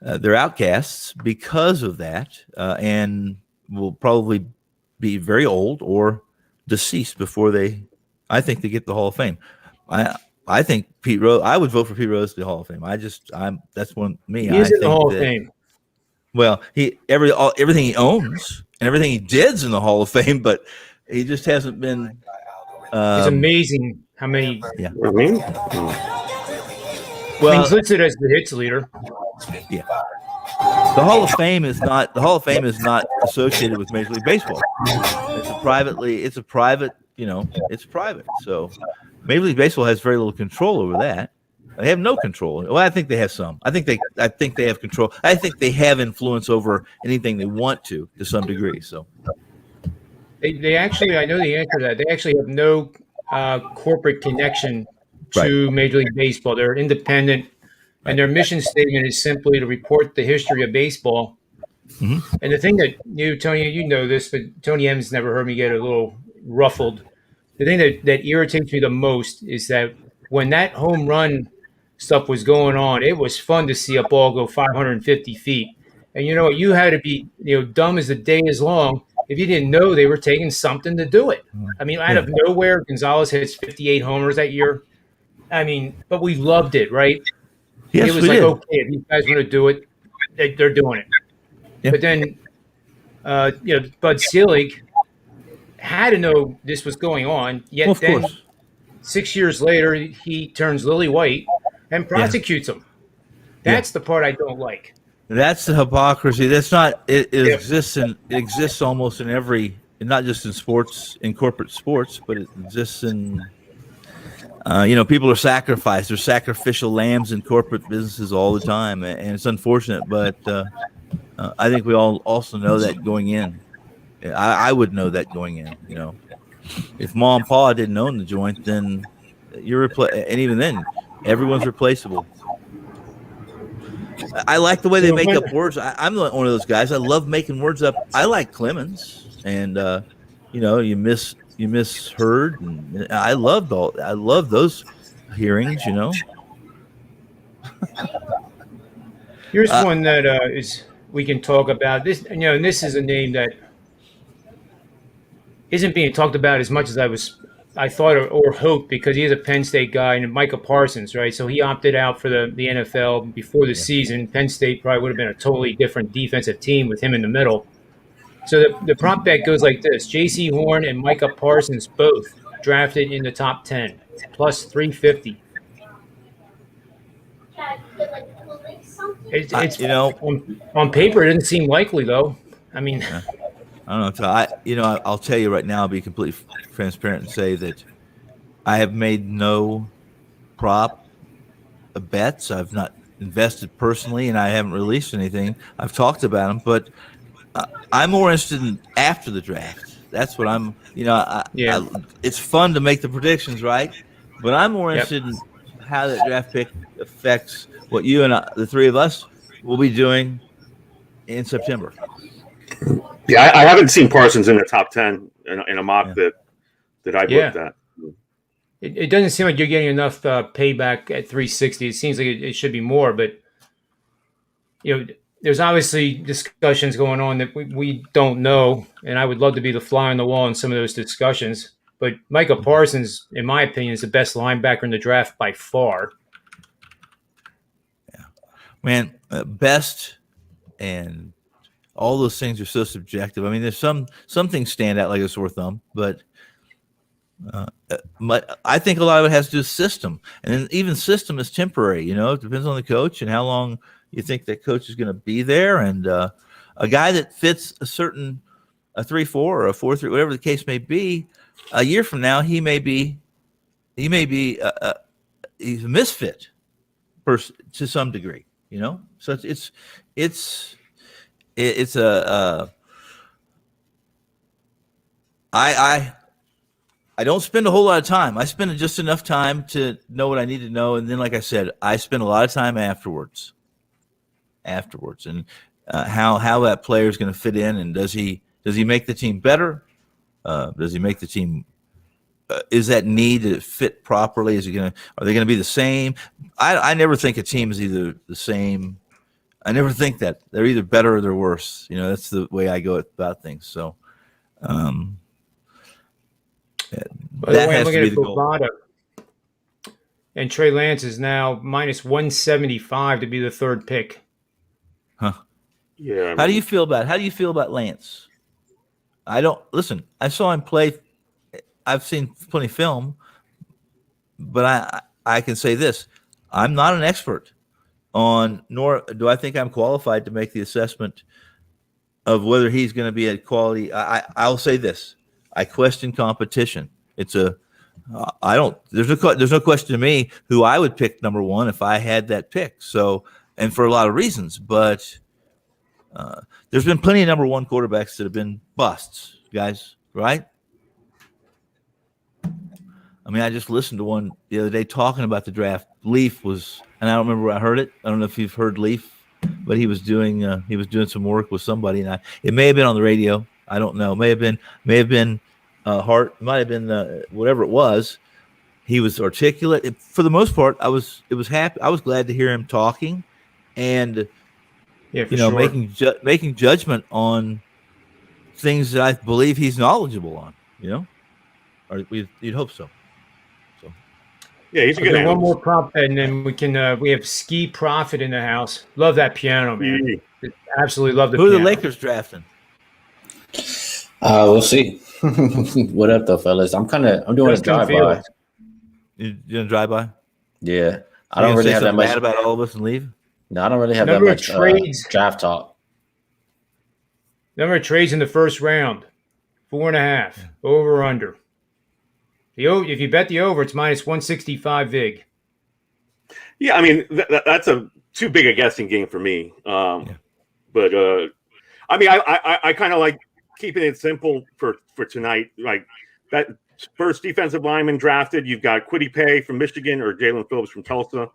they're outcasts because of that, and will probably be very old or deceased before I think they get the Hall of Fame. I think Pete Rose. I would vote for Pete Rose to the Hall of Fame. That's one me. He's in the Hall of Fame. Well, everything he owns and everything he did's in the Hall of Fame, but he just hasn't been. It's amazing how many. Yeah. Well, he's listed as the hits leader. Yeah. The Hall of Fame is not associated with Major League Baseball. It's private. So Major League Baseball has very little control over that. They have no control. Well, I think they have some. I think they have control. I think they have influence over anything they want to some degree. So they actually, I know the answer to that. They actually have no corporate connection to Major League Baseball. They're independent, and their mission statement is simply to report the history of baseball. Mm-hmm. And the thing that Tony, you know this, but Tony M's never heard me get a little ruffled. The thing that irritates me the most is that when that home run stuff was going on, it was fun to see a ball go 550 feet. And you know what? You had to be dumb as the day is long if you didn't know they were taking something to do it. I mean, out of nowhere, Gonzalez hits 58 homers that year. I mean, but we loved it, right? Yes, it was like, okay, if these guys want to do it, they're doing it. Yeah. But then, Bud Selig had to know this was going on. Yet then, 6 years later, he turns lily white and prosecutes him. That's the part I don't like. That's the hypocrisy. That's not. It exists in. It exists almost in every, not just in sports, in corporate sports, but it exists in. People are sacrificed. They're sacrificial lambs in corporate businesses all the time, and it's unfortunate. But I think we all also know that going in. I would know that going in. If Mom and Pa didn't own the joint, then you're and even then, everyone's replaceable. I like the way they make up words. I'm one of those guys. I love making words up. I like Clemens, and you misheard, and I love those hearings. Here's one that we can talk about. This, and this is a name that isn't being talked about as much as I thought or hoped, because he is a Penn State guy, and Micah Parsons, right? So he opted out for the NFL before the season. Penn State probably would have been a totally different defensive team with him in the middle. So the prop bet goes like this: J.C. Horn and Micah Parsons both drafted in the top 10, plus 350. It's you know, on paper, it doesn't seem likely, though. I mean, yeah, I don't know. So I'll tell you right now, I'll be completely transparent and say that I have made no prop bets. I've not invested personally, and I haven't released anything. I've talked about them, but I'm more interested in after the draft. That's what I'm. yeah, It's fun to make the predictions, right? But I'm more yep. interested in how that draft pick affects what you and the three of us will be doing in September. Yeah, I haven't seen Parsons in the top 10 in a mock Yeah. that I've looked Yeah. at. It doesn't seem like you're getting enough payback at 360. It seems like it should be more, but there's obviously discussions going on that we don't know, and I would love to be the fly on the wall in some of those discussions. But Micah Parsons, in my opinion, is the best linebacker in the draft by far. Yeah, man, best and all those things are so subjective. I mean, there's some things stand out like a sore thumb, but I think a lot of it has to do with system, and then even system is temporary. It depends on the coach and how long you think that coach is going to be there. And a guy that fits a 3-4 or a 4-3, whatever the case may be, a year from now he's a misfit to some degree. So it's I don't spend a whole lot of time. I spend just enough time to know what I need to know, and then, like I said, I spend a lot of time afterwards, and how that player is going to fit in, and does he make the team better? Does he make the team? Is that need to fit properly? Are they going to be the same? I never think a team is either the same. I never think that they're either better or they're worse. That's the way I go about things. So. By the way, I'm looking at Bovada, and Trey Lance is now minus 175 to be the third pick. Huh? Yeah. How do you feel about Lance? I saw him play. I've seen plenty of film, but I can say this: I'm not an expert on, nor do I think I'm qualified to make the assessment of whether he's going to be a quality. I'll say this: I question competition. There's no question to me who I would pick number one if I had that pick. So, and for a lot of reasons, but there's been plenty of number one quarterbacks that have been busts, guys, right? I mean, I just listened to one the other day talking about the draft. Leaf was, and I don't remember where I heard it. I don't know if you've heard Leaf, but he was doing some work with somebody, and it may have been on the radio. I don't know. May have been Hart. Might have been whatever it was. He was articulate. For the most part, it was happy. I was glad to hear him talking, and sure. making judgment on things that I believe he's knowledgeable on. Or you'd hope so. Yeah, he's a good one more prop, and then we have Ski Profit in the house. Love that piano, man. Absolutely love the piano. Who are the Lakers drafting? We'll see. What up, though, fellas? I'm doing a drive-by. You doing a drive-by? Yeah. I don't really have that much. Mad about all of us and leave? No, I don't really have that much draft talk. Number of trades in the first round, 4.5, over or under. If you bet the over, it's minus 165 vig. Yeah, I mean that's too big a guessing game for me. But I mean I kind of like keeping it simple for tonight. Like that first defensive lineman drafted, you've got Kwity Paye from Michigan or Jalen Phillips from Tulsa.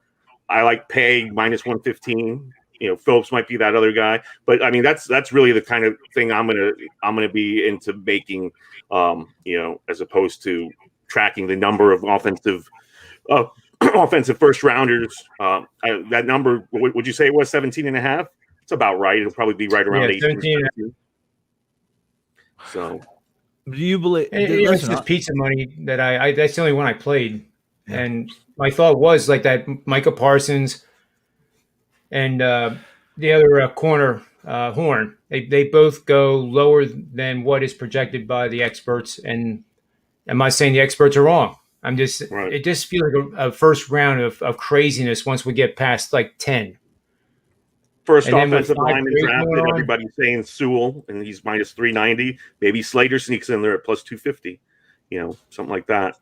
I like Paye minus 115. Phillips might be that other guy, but I mean that's really the kind of thing I'm gonna be into making. As opposed to tracking the number of offensive first rounders. That number, would you say it was 17.5? It's about right. It'll probably be right around 18. So, do you believe? It's just pizza money that I that's the only one I played, and my thought was like that Micah Parsons and the other corner Horn. They both go lower than what is projected by the experts, and I'm not saying the experts are wrong. I'm just It just feels like a first round of craziness once we get past like 10. first And then with offensive 5 lineman trades going drafted, on, everybody's saying Sewell, and he's minus 390. Maybe Slater sneaks in there at plus 250. Something like that.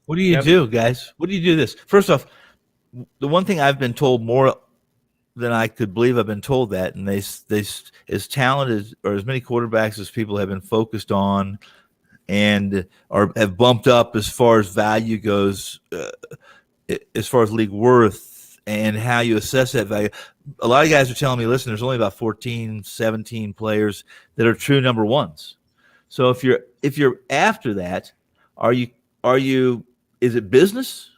What do you do, guys? What do you do this? First off, the one thing I've been told more than I could believe I've been told that, and they as talented or as many quarterbacks as people have been focused on and have bumped up as far as value goes, as far as league worth and how you assess that value. A lot of guys are telling me, listen, there's only about 14, 17 players that are true number ones. So if you're after that, are you is it business?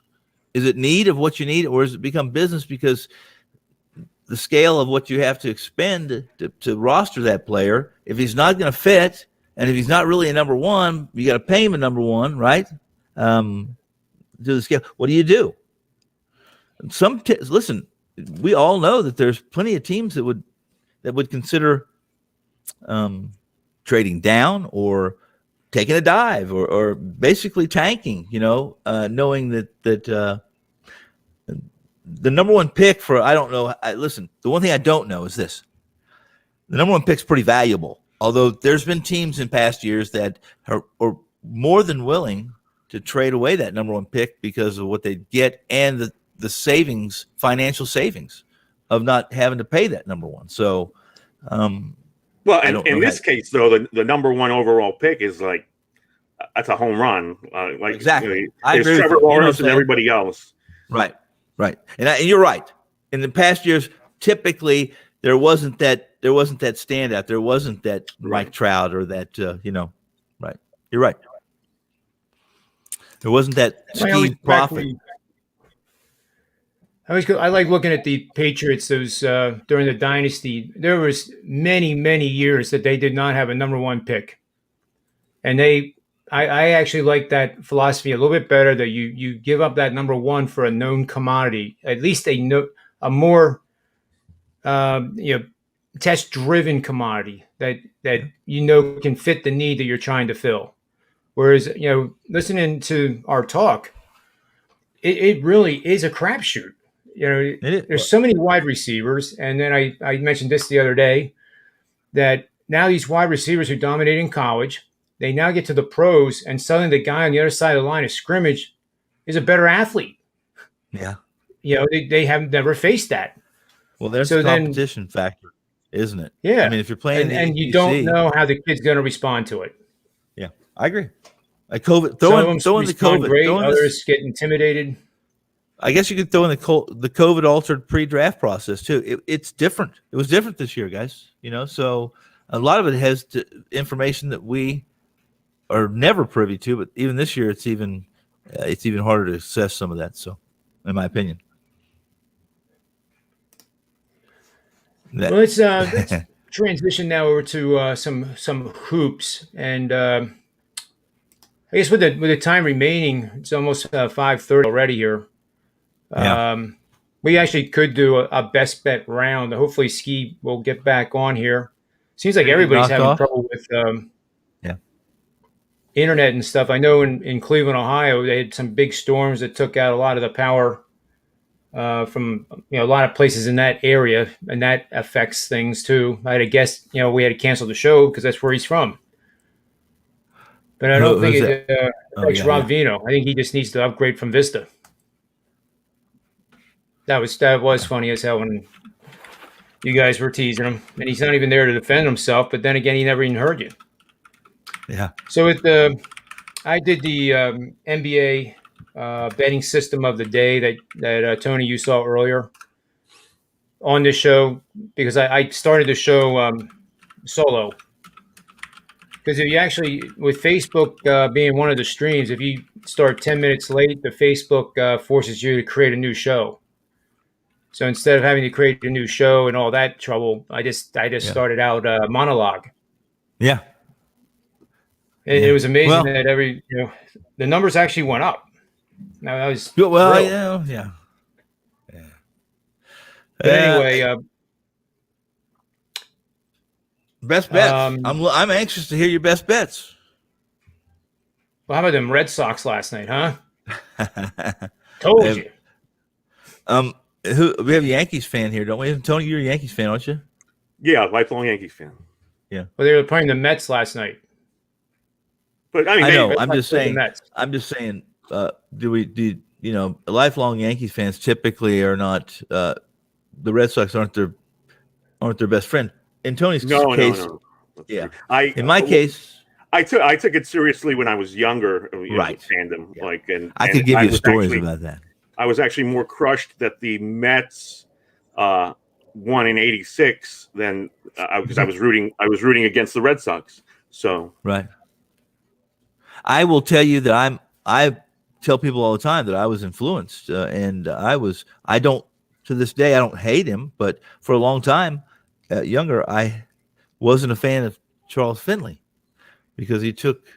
Is it need of what you need, or has it become business because the scale of what you have to expend to roster that player, if he's not going to fit, and if he's not really a number one, you got to pay him a number one, right? To the scale. What do you do? Listen, we all know that there's plenty of teams that would consider trading down or taking a dive or basically tanking, knowing that the number one pick for, I don't know. Listen, the one thing I don't know is this. The number one pick's pretty valuable, although there's been teams in past years that are more than willing to trade away that number one pick because of what they get and the savings, financial savings of not having to pay that number one. So, well, in this case, though, the number one overall pick is like, that's a home run. Exactly. There's Trevor Lawrence and everybody else. Right. And you're right. In the past years, typically there wasn't that standout. There wasn't that Mike Trout or that, right. You're right. There wasn't that scheme profit. I like looking at the Patriots. Those during the dynasty, there was many years that they did not have a number one pick, and I actually like that philosophy a little bit better. That you give up that number one for a known commodity, at least a more test driven commodity that can fit the need that you're trying to fill. Whereas listening to our talk, it really is a crapshoot. There's so many wide receivers. And then I mentioned this the other day, that now these wide receivers who dominate in college, they now get to the pros, and suddenly the guy on the other side of the line of scrimmage is a better athlete. Yeah. They have never faced that. Well, there's the competition factor, isn't it? Yeah. I mean, if you're playing and you don't know how the kid's going to respond to it. Yeah, I agree. Like COVID, throwing the COVID. Great, others get intimidated. I guess you could throw in the COVID altered pre-draft process too. It's different. It was different this year, guys. So a lot of it has information that we are never privy to, but even this year, it's even harder to assess some of that. So, in my opinion, let's transition now over to some hoops, and I guess with the time remaining, it's almost 5:30 already here. Yeah. We actually could do a best bet round. Hopefully, Ski will get back on here. Seems like everybody's having trouble with internet and stuff. I know in Cleveland, Ohio, they had some big storms that took out a lot of the power from a lot of places in that area, and that affects things too. I had a guess, we had to cancel the show because that's where he's from. But I don't think it affects Rob Vino. I think he just needs to upgrade from Vista. That was funny as hell when you guys were teasing him, and he's not even there to defend himself. But then again, he never even heard you. Yeah. So I did the NBA betting system of the day that Tony, you saw earlier on this show, because I started the show solo. Because if you actually, with Facebook being one of the streams, if you start 10 minutes late, the Facebook forces you to create a new show. So instead of having to create a new show and all that trouble, I just started out monologue. Yeah. And it was amazing that the numbers actually went up. Now that was yeah. But anyway, best bets. I'm anxious to hear your best bets. Well, how about them Red Sox last night, huh? Told you. We have a Yankees fan here, don't we? Tony, you're a Yankees fan, aren't you? Yeah, lifelong Yankees fan. Well, they were playing the Mets last night. But I mean, I know. I'm just saying. Do lifelong Yankees fans typically are not. The Red Sox aren't their best friend. In Tony's case, no. Yeah. In my case, I took it seriously when I was younger. Right. Fandom, yeah. I could give you stories about that. I was actually more crushed that the Mets won in '86 than because I was rooting against the Red Sox. So right. I will tell you that I tell people all the time that I was influenced, and I don't to this day I don't hate him, but for a long time, younger, I wasn't a fan of Charles Finley because he took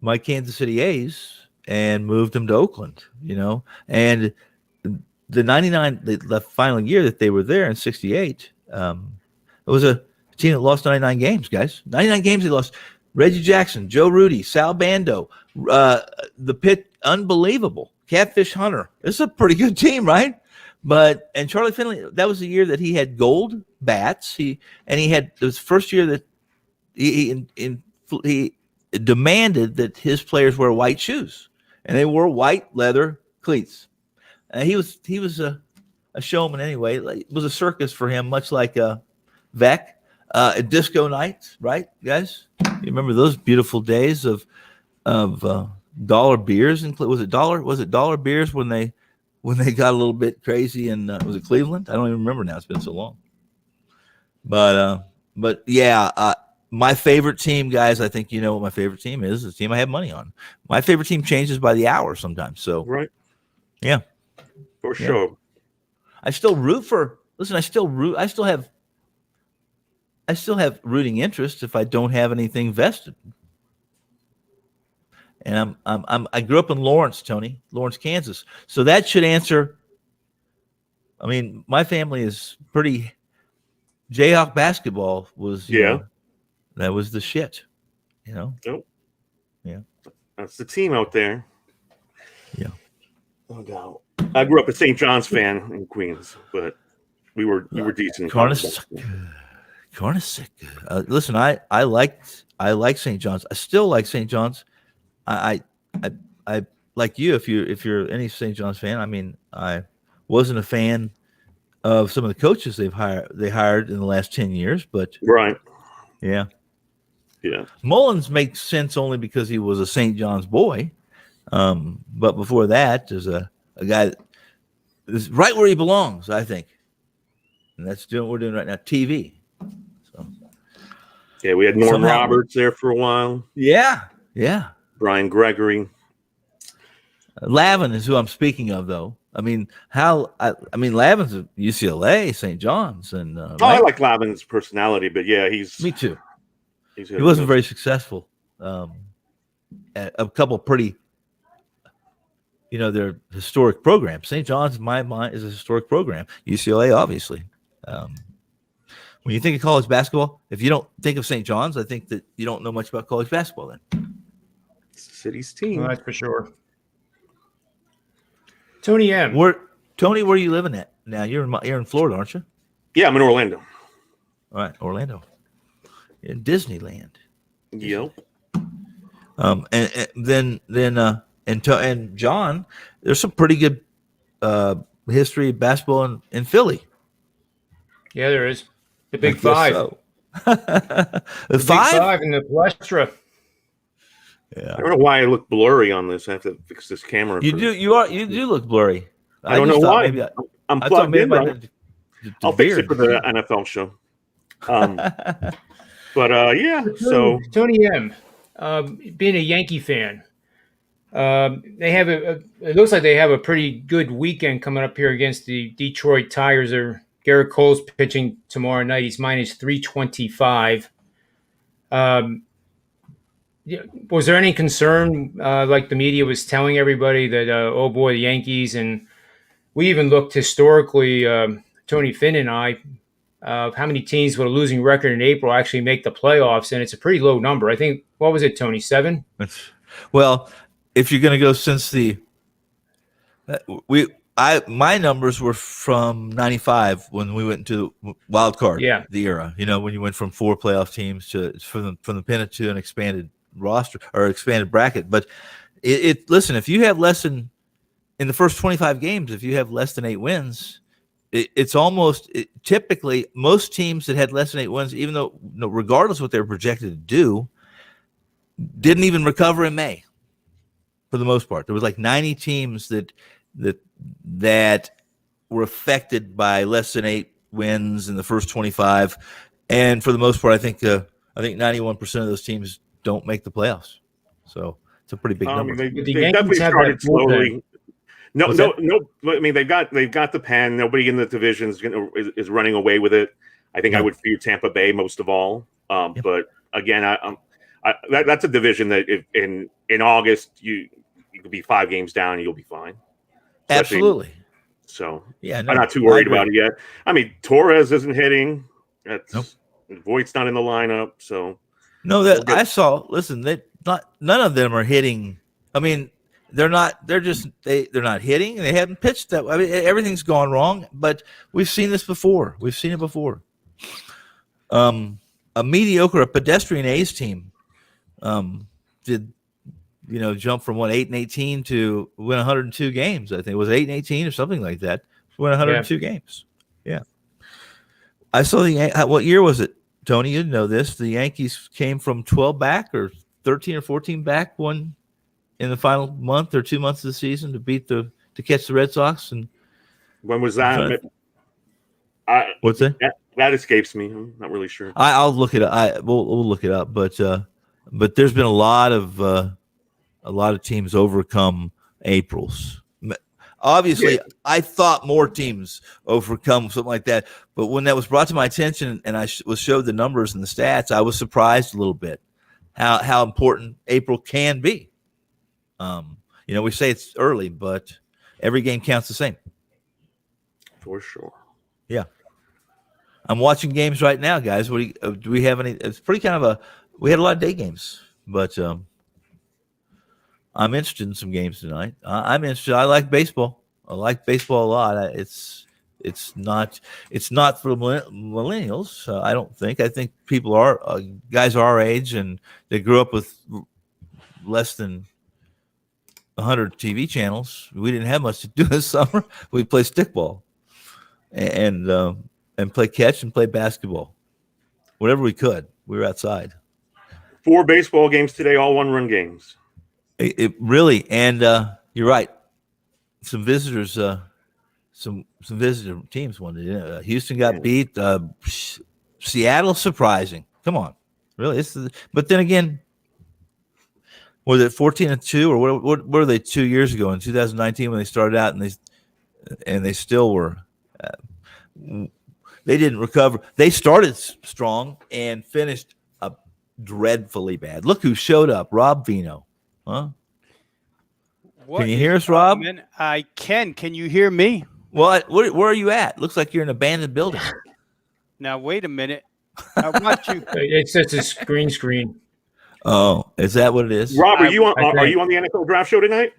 my Kansas City A's and moved them to Oakland, and the 99, the final year that they were there in 68, it was a team that lost 99 games, guys. 99 games they lost. Reggie Jackson, Joe Rudy, Sal Bando, the pit, unbelievable. Catfish Hunter. This is a pretty good team, right? And Charlie Finley, that was the year that he had gold bats. It was the first year that he demanded that his players wear white shoes, and they wore white leather cleats. He was a showman anyway. It was a circus for him, much like Vec. Disco nights, right, guys? You remember those beautiful days of dollar beers? And was it dollar beers when they got a little bit crazy? And was it Cleveland? I don't even remember now. It's been so long. But yeah, my favorite team, guys. I think you know what my favorite team is. The team I have money on. My favorite team changes by the hour sometimes. So right, yeah, for sure. I still root for. Listen, I still root. I still have rooting interest if I don't have anything vested. And I grew up in Lawrence, Kansas. So that should answer. I mean, my family is pretty. Jayhawk basketball was that was the shit, Nope. Yeah, that's the team out there. Yeah, no doubt. I grew up a St. John's fan in Queens, but we were decent. Carnesic. Listen, I like St. John's. I still like St. John's. I like you. If you're any St. John's fan, I mean, I wasn't a fan of some of the coaches they hired in the last 10 years, but right. Yeah. Yeah. Mullins makes sense only because he was a St. John's boy. But before that, there's a guy that is right where he belongs, I think. And that's what we're doing right now, TV. So yeah, we had Norm Roberts there for a while. Yeah. Brian Gregory. Lavin is who I'm speaking of, though. I mean, Lavin's at UCLA, St. John's, and I like Lavin's personality, but yeah, me too. He wasn't very successful. At a couple pretty, they're historic programs. St. John's, in my mind, is a historic program. UCLA, obviously. When you think of college basketball, if you don't think of St. John's, I think that you don't know much about college basketball. Then it's the city's team. Well, that's for sure. Tony M. Where are you living at now? You're in Florida, aren't you? Yeah, I'm in Orlando. All right, Orlando, in Disneyland. Yep. And then John, there's some pretty good history of basketball in Philly. Yeah, there is the Big Five. So. The Big Five in the Palestra. Yeah. I don't know why I look blurry on this. I have to fix this camera. You do look blurry. I don't know why. I'm plugged in. I'll fix it for the NFL show. But yeah. So Tony M. Being a Yankee fan, they have it looks like they have a pretty good weekend coming up here against the Detroit Tigers. Garrett Cole's pitching tomorrow night. He's minus 325. Was there any concern, like the media was telling everybody, that, oh boy, the Yankees, and we even looked historically, Tony Finn and I, how many teams with a losing record in April actually make the playoffs, and it's a pretty low number. I think, what was it, Tony, 7? Well, if you're going to go since my numbers were from 95 when we went into wild card, the era. You know, when you went from 4 playoff teams to from the pennant to an expanded roster or expanded bracket. But listen, if you have less than in the first 25 games, if you have less than 8 wins, it's almost typically most teams that had less than 8 wins, even though regardless of what they were projected to do, didn't even recover in May. For the most part, there was like 90 teams that were affected by less than 8 wins in the first 25, and for the most part, I think 91% of those teams don't make the playoffs. So it's a pretty big number. They definitely started slowly. No. I mean, they've got the pen. Nobody in the division is running away with it. I think I would fear Tampa Bay most of all. But again, that's a division that if in August you could be 5 games down and you'll be fine. Absolutely. So I'm not too worried about it yet. I mean, Torres isn't hitting. Voigt's not in the lineup. So I saw. Listen, none of them are hitting. I mean, they're not. They're not hitting. They haven't pitched that. I mean, everything's gone wrong. But we've seen this before. We've seen it before. A mediocre, a pedestrian A's team, did. Jump from 8-18 to win 102 games. I think it was 8-18 or something like that. Win 102 games. Yeah. I saw what year was it, Tony? You know this. The Yankees came from 12 back or 13 or 14 back in the final month or 2 months of the season to catch the Red Sox. And when was that? What's that? That escapes me. I'm not really sure. I'll look it up. We'll look it up. But there's been a lot of teams overcome Aprils. Obviously, I thought more teams overcome something like that. But when that was brought to my attention and I was showed the numbers and the stats, I was surprised a little bit how important April can be. We say it's early, but every game counts the same. For sure. Yeah. I'm watching games right now, guys. Do we have any? It's pretty kind of we had a lot of day games, but I'm interested in some games tonight. I'm interested. I like baseball. I like baseball a lot. It's not for millennials. I don't think. I think people guys our age and they grew up with less than 100 TV channels. We didn't have much to do this summer. We play stickball and play catch and play basketball. Whatever we could. We were outside. 4 baseball games today, all 1-run games. It really, and you're right. Some visitors, some visitor teams won it. Houston got beat. Seattle surprising. Come on, really? But then again, was it 14-2 or what were they 2 years ago in 2019 when they started out and they still were. They didn't recover. They started strong and finished up dreadfully bad. Look who showed up, Rob Vino. Huh? Can you hear us, Rob? I can. Can you hear me? What? Where are you at? Looks like you're in an abandoned building. Now, wait a minute. I want you. It's just a green screen. Oh, is that what it is? Rob, are you on the NFL draft show tonight?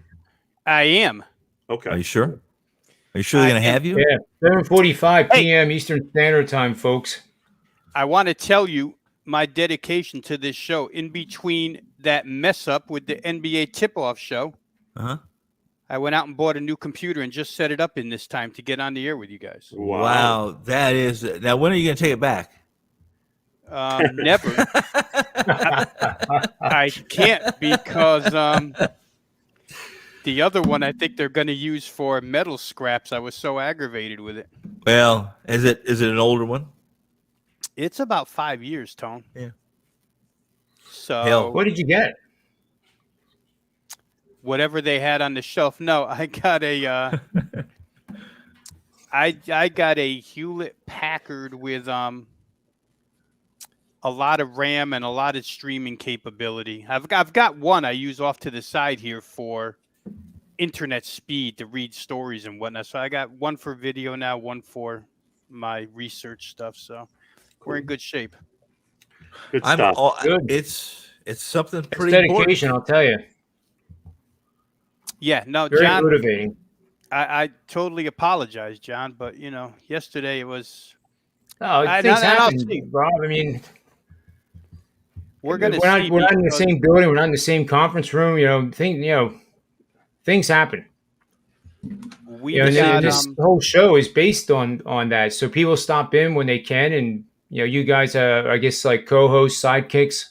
I am. Okay. Are you sure? Are you sure they're going to have you? Yeah, 7:45 p.m. Eastern Standard Time, folks. I want to tell you my dedication to this show. In between that mess up with the NBA tip-off show, I went out and bought a new computer and just set it up in this time to get on the air with you guys. Wow, that is. Now, when are you going to take it back? Never. I can't because the other one I think they're going to use for metal scraps. I was so aggravated with it. Well, is it an older one? It's about 5 years, Tone. Yeah. So what did you get? Whatever they had on the shelf. No, I got a I got a Hewlett Packard with a lot of RAM and a lot of streaming capability. I've got one I use off to the side here for internet speed to read stories and whatnot. So I got one for video now, one for my research stuff. So we're in good shape. Good stuff. It's something pretty dedication, important. I'll tell you. Yeah, no, Very John. motivating. I totally apologize, John, but yesterday it was. Oh, And things I'll happen, see. Rob. I mean, We're we're gonna not see we're not in the because same building. We're not in the same conference room. Things happen. we've And got this whole show is based on that. So people stop in when they can, and you guys, I guess, like co-host sidekicks,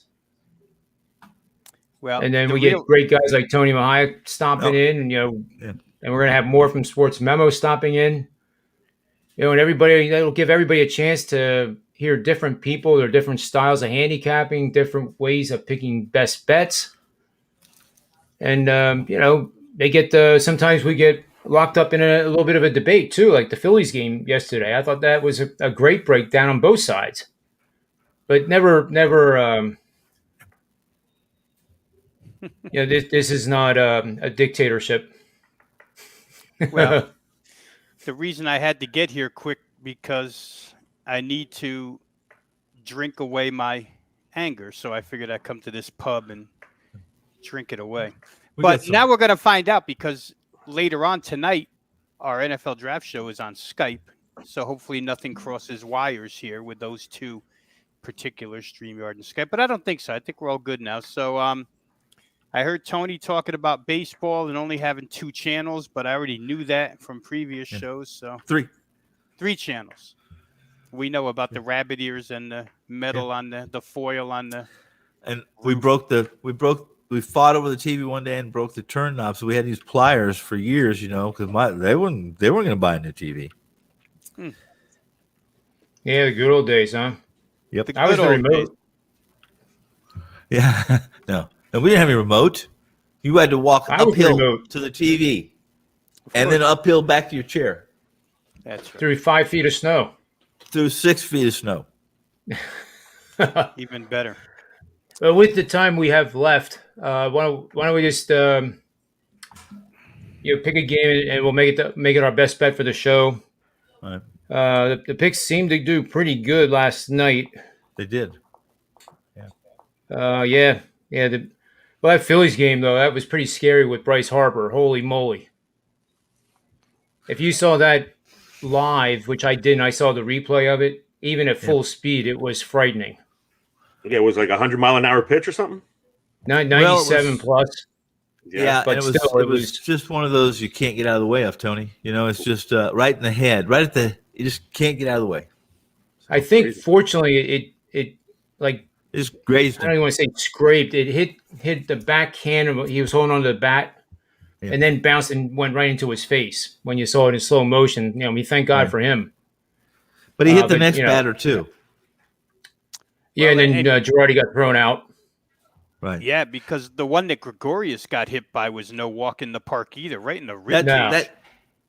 well and then the we real get great guys like Tony Mahia stopping No. in, and Yeah. and we're gonna have more from Sports Memo stopping in. And everybody, that'll give everybody a chance to hear different people, their different styles of handicapping, different ways of picking best bets. And, they get sometimes we get locked up in a little bit of a debate too, like the Phillies game yesterday. I thought that was a great breakdown on both sides, but never, this is not a dictatorship. well the reason I had to get here quick because I need to drink away my anger. So I figured I'd come to this pub and drink it away. But now we're going to find out because later on tonight, our NFL draft show is on Skype. So hopefully nothing crosses wires here with those two particular StreamYard and Skype. But I don't think so. I think we're all good now. So I heard Tony talking about baseball and only having 2 channels, but I already knew that from previous shows. So 3 channels. We know about the rabbit ears and the metal on the foil on the. And we fought over the TV one day and broke the turn knob. So we had these pliers for years, because they weren't going to buy a new TV. Yeah, the good old days, huh? Yep. I was the remote. Yeah. No. And we didn't have any remote. You had to walk uphill to the TV and then uphill back to your chair. That's right. Through 5 feet of snow. Through 6 feet of snow. Even better. Well, with the time we have left, why don't we just pick a game and we'll make it our best bet for the show. All right. The picks seemed to do pretty good last night. They did. Yeah. That Phillies game though, that was pretty scary with Bryce Harper. Holy moly! If you saw that live, which I didn't, I saw the replay of it. Even at full speed, it was frightening. Yeah, it was like 100-mile-an-hour pitch or something. 97 plus. Yeah, but and it was just one of those you can't get out of the way of, Tony. It's just right in the head, you just can't get out of the way. I think, fortunately, it just grazed him. I don't even want to say scraped. It hit the backhand. He was holding on to the bat, and then bounced and went right into his face. When you saw it in slow motion, thank God for him. But he hit the next batter too. Yeah, and then Girardi got thrown out. Right. Yeah, because the one that Gregorius got hit by was no walk in the park either, right in the rib.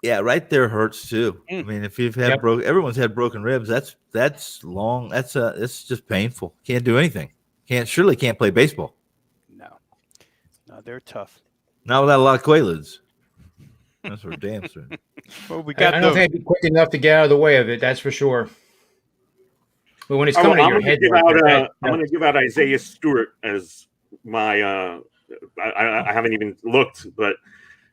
Yeah, right there hurts too. I mean, if you've had everyone's had broken ribs, that's long. It's just painful. Can't do anything. Surely can't play baseball. No, they're tough. Not without a lot of Quaaludes. That's for damn sure. Well, we got. I don't think it'd be quick enough to get out of the way of it. That's for sure. But when it's coming to your head, I'm going to give out Isaiah Stewart as my. I haven't even looked, but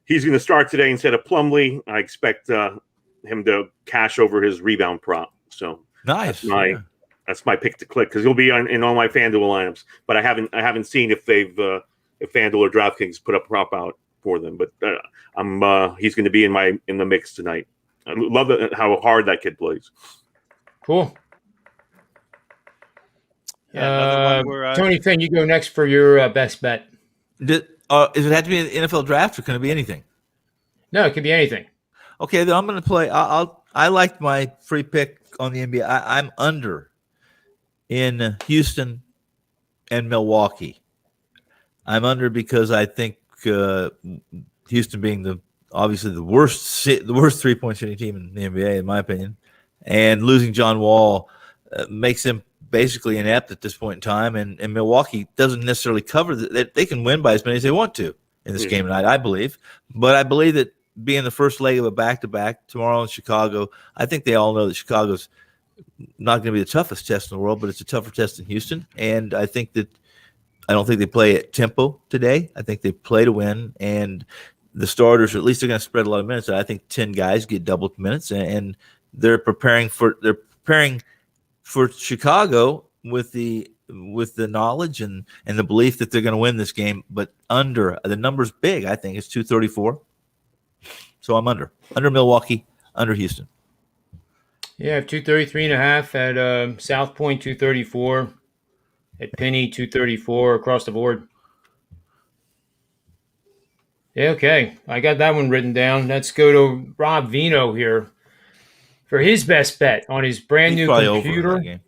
he's going to start today instead of Plumlee. I expect him to cash over his rebound prop. So nice. That's my pick to click because he'll be in all my FanDuel lineups. But I haven't seen if they've if FanDuel or DraftKings put a prop out for them. But he's going to be in the mix tonight. I love how hard that kid plays. Cool. Yeah, where, Tony Finn, you go next for your best bet. Does it have to be an NFL draft or can it be anything? No, it could be anything. Okay, then I'm going to play. I liked my free pick on the NBA. I'm under in Houston and Milwaukee. I'm under because I think Houston being obviously the worst 3-point shooting team in the NBA, in my opinion, and losing John Wall makes them basically inept at this point in time, and Milwaukee doesn't necessarily cover that. They can win by as many as they want to in this game tonight, I believe. But I believe that being the first leg of a back-to-back tomorrow in Chicago, I think they all know that Chicago's not going to be the toughest test in the world, but it's a tougher test than Houston. And I don't think they play at tempo today. I think they play to win, and the starters at least are going to spread a lot of minutes. I think 10 guys get double minutes, and they're preparing for Chicago with the knowledge and the belief that they're going to win this game. But under the number's big. I think it's 234. So I'm under Milwaukee, under Houston. Yeah, 233.5 at South Point, 234 at Penny, 234 across the board. Yeah, okay, I got that one written down. Let's go to Rob Vino here for his best bet on his brand He's new probably over computer. that game.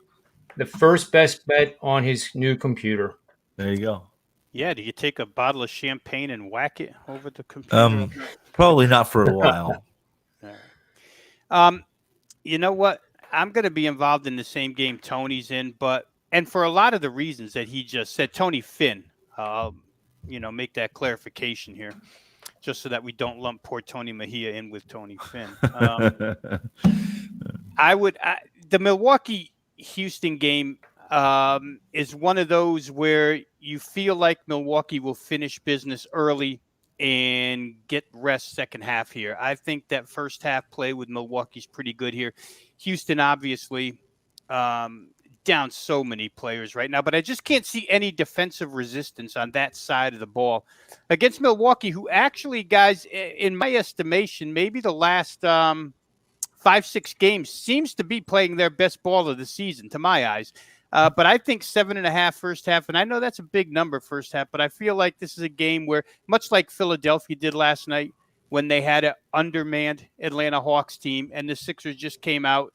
The first best bet on his new computer. There you go. Yeah, do you take a bottle of champagne and whack it over the computer? Probably not for a while. You know what? I'm going to be involved in the same game Tony's in, and for a lot of the reasons that he just said, Tony Finn. Make that clarification here, just so that we don't lump poor Tony Mejia in with Tony Finn. The Milwaukee Houston game is one of those where you feel like Milwaukee will finish business early and get rest second half here. I think that first half play with Milwaukee's pretty good here. Houston, obviously, down so many players right now, but I just can't see any defensive resistance on that side of the ball against Milwaukee, who actually, guys, in my estimation, maybe the last 5-6 games seems to be playing their best ball of the season to my eyes. But I think 7.5 first half, and I know that's a big number first half, but I feel like this is a game where, much like Philadelphia did last night when they had an undermanned Atlanta Hawks team and the Sixers just came out,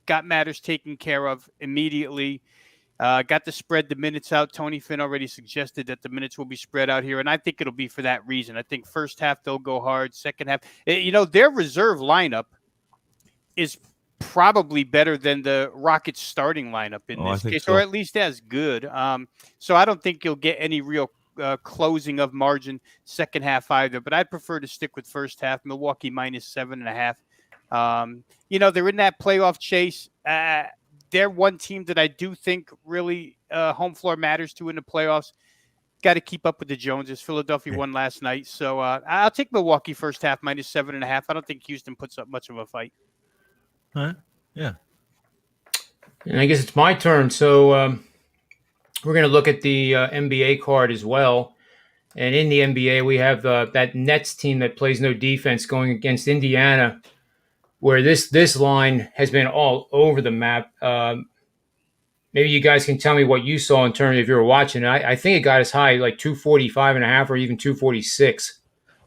got matters taken care of immediately, got to spread the minutes out. Tony Finn already suggested that the minutes will be spread out here, and I think it'll be for that reason. I think first half they'll go hard. Second half, their reserve lineup is probably better than the Rockets starting lineup in this case, or at least as good. So I don't think you'll get any real closing of margin second half either, but I'd prefer to stick with first half. Milwaukee minus 7.5. They're in that playoff chase. They're one team that I do think really home floor matters to in the playoffs. Got to keep up with the Joneses. Philadelphia won last night. So I'll take Milwaukee first half minus 7.5. I don't think Houston puts up much of a fight. All right. Yeah. And I guess it's my turn. So we're going to look at the NBA card as well. And in the NBA, we have that Nets team that plays no defense going against Indiana, where this line has been all over the map. Maybe you guys can tell me what you saw in terms of if you were watching it. I think it got as high like 245.5 or even 246.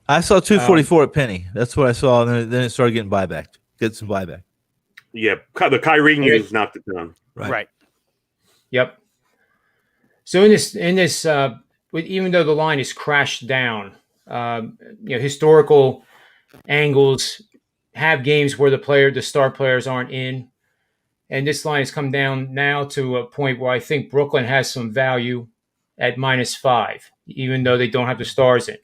I saw 244 at Penny. That's what I saw, and then it started getting buyback. Get some buyback. Yeah, the Kyrie news knocked it down. Right. Yep. So in this, even though the line is crashed down, historical angles have games where the star players aren't in, and this line has come down now to a point where I think Brooklyn has some value at -5, even though they don't have the stars in.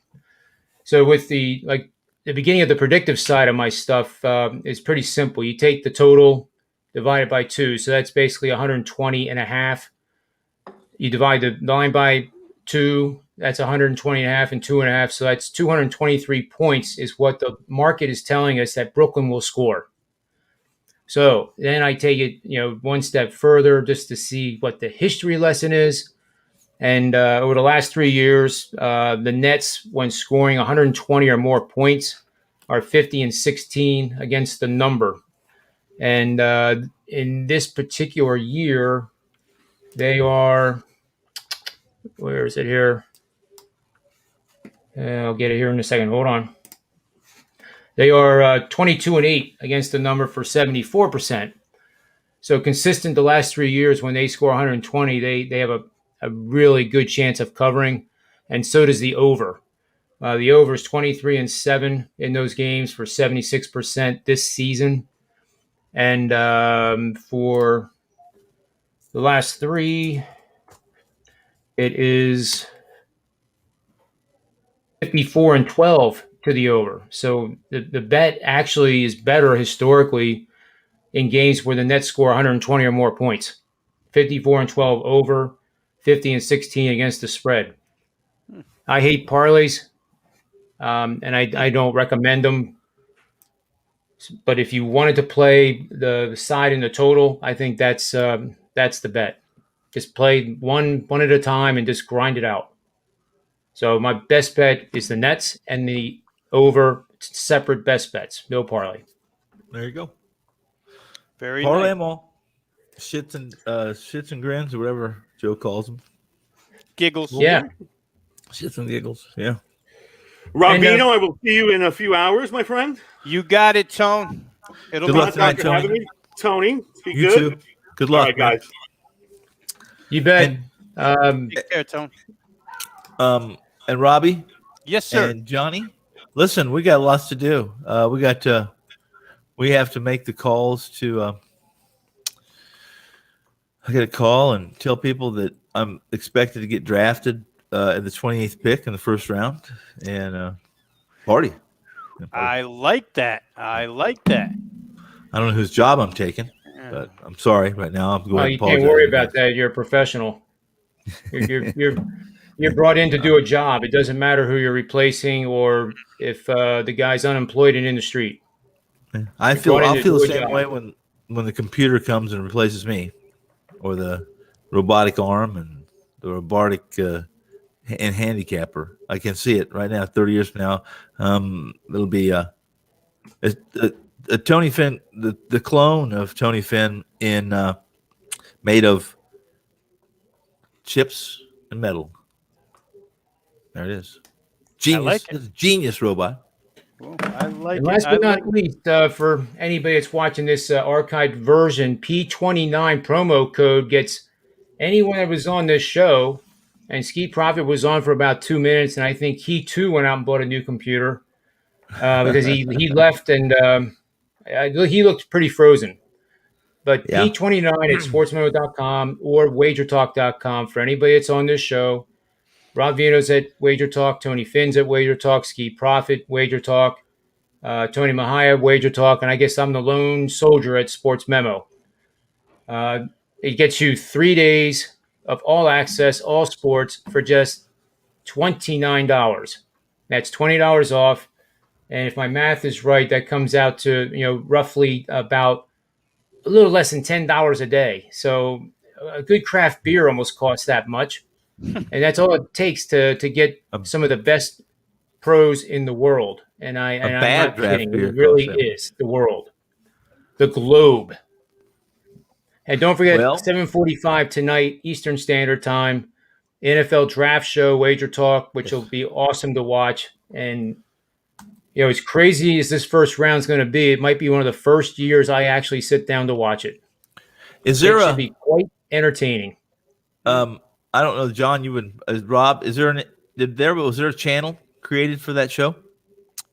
So with the beginning of the predictive side of my stuff is pretty simple. You take the total, divide it by 2, so that's basically 120.5. You divide the line by 2, that's 120.5 and 2.5, so that's 223 points is what the market is telling us that Brooklyn will score. So then I take it, one step further just to see what the history lesson is. And over the last 3 years, the Nets, when scoring 120 or more points, are 50-16 against the number. And in this particular year, they are, where is it here? I'll get it here in a second. Hold on. They are 22-8 against the number for 74%. So consistent the last 3 years when they score 120, they have a really good chance of covering, and so does the over. The over is 23-7 in those games for 76% this season. And for the last 3, it is 54-12 to the over. So the bet actually is better historically in games where the Nets score 120 or more points. 54-12 over, 50-16 against the spread. I hate parlays. and I don't recommend them. But if you wanted to play the side and the total, I think that's the bet. Just play one at a time and just grind it out. So my best bet is the Nets and the over, separate best bets, no parlay. There you go. Very Parlay nice. them all. Shits and grins, or whatever Joe calls them. Giggles. Yeah. Shits and giggles. Yeah. Robino, I will see you in a few hours, my friend. You got it, Tone. It'll Good be luck tonight, Thanks for having Tony. me. Tony, be You good. too. Good All luck, right, man. guys. You bet. Take care, Tone. And Robbie Yes, sir. and Johnny, listen, we got lots to do. We have to make the calls to. I got to call and tell people that I'm expected to get drafted at the 28th pick in the first round, and party. I like that. I like that. I don't know whose job I'm taking, but I'm sorry right now. I'm going well, to you apologize. can't worry about that. You're a professional. You're brought in to do a job. It doesn't matter who you're replacing or if the guy's unemployed and in the street. I'll brought in feel to the do a same job. way when the computer comes and replaces me, or the robotic arm and the robotic and handicapper. I can see it right now. 30 years from now, it'll be a Tony Finn, the clone of Tony Finn in made of chips and metal. There it is. Genius. like it. It's a genius robot. Well, I like And it. last I but like not least, for anybody that's watching this archived version, P29 promo code gets anyone that was on this show. And Ski Profit was on for about 2 minutes, and I think he too went out and bought a new computer because he left and he looked pretty frozen. But Yeah. P29 at sportsmemo.com or wagertalk.com for anybody that's on this show. Rob Vino's at Wager Talk, Tony Finn's at Wager Talk, Ski Profit, Wager Talk, Tony Mahaya, Wager Talk, and I guess I'm the lone soldier at Sports Memo. It gets you 3 days of all access, all sports for just $29. That's $20 off. And if my math is right, that comes out to, roughly about a little less than $10 a day. So a good craft beer almost costs that much. And that's all it takes to get some of the best pros in the world. And I'm bad not draft kidding. beer It really costs that much. is the world, the globe. And don't forget, Well- 7:45 tonight, Eastern Standard Time, NFL Draft Show, Wager Talk, which will be awesome to watch. And as crazy as this first round is going to be, it might be one of the first years I actually sit down to watch it. Is there It a should be quite entertaining. I don't know, John. You would Rob? Was there a channel created for that show?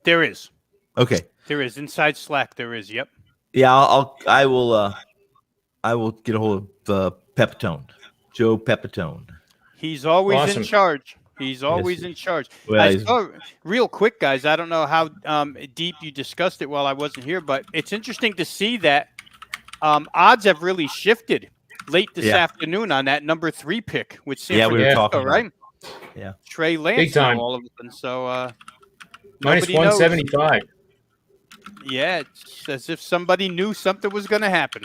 There is. Okay. There is. Inside Slack, there is. Yep. Yeah, I will get a hold of Pepitone, Joe Pepitone. He's always Awesome. in charge. He's always in charge. Well, I he's- saw, real quick, guys, I don't know how deep you discussed it while I wasn't here, but it's interesting to see that odds have really shifted late this afternoon on that number 3 pick with San Yeah, we were Francisco, talking about right? Yeah. Trey Lance Big time. all of a sudden. So Minus nobody knows. 175. Yeah, it's as if somebody knew something was going to happen.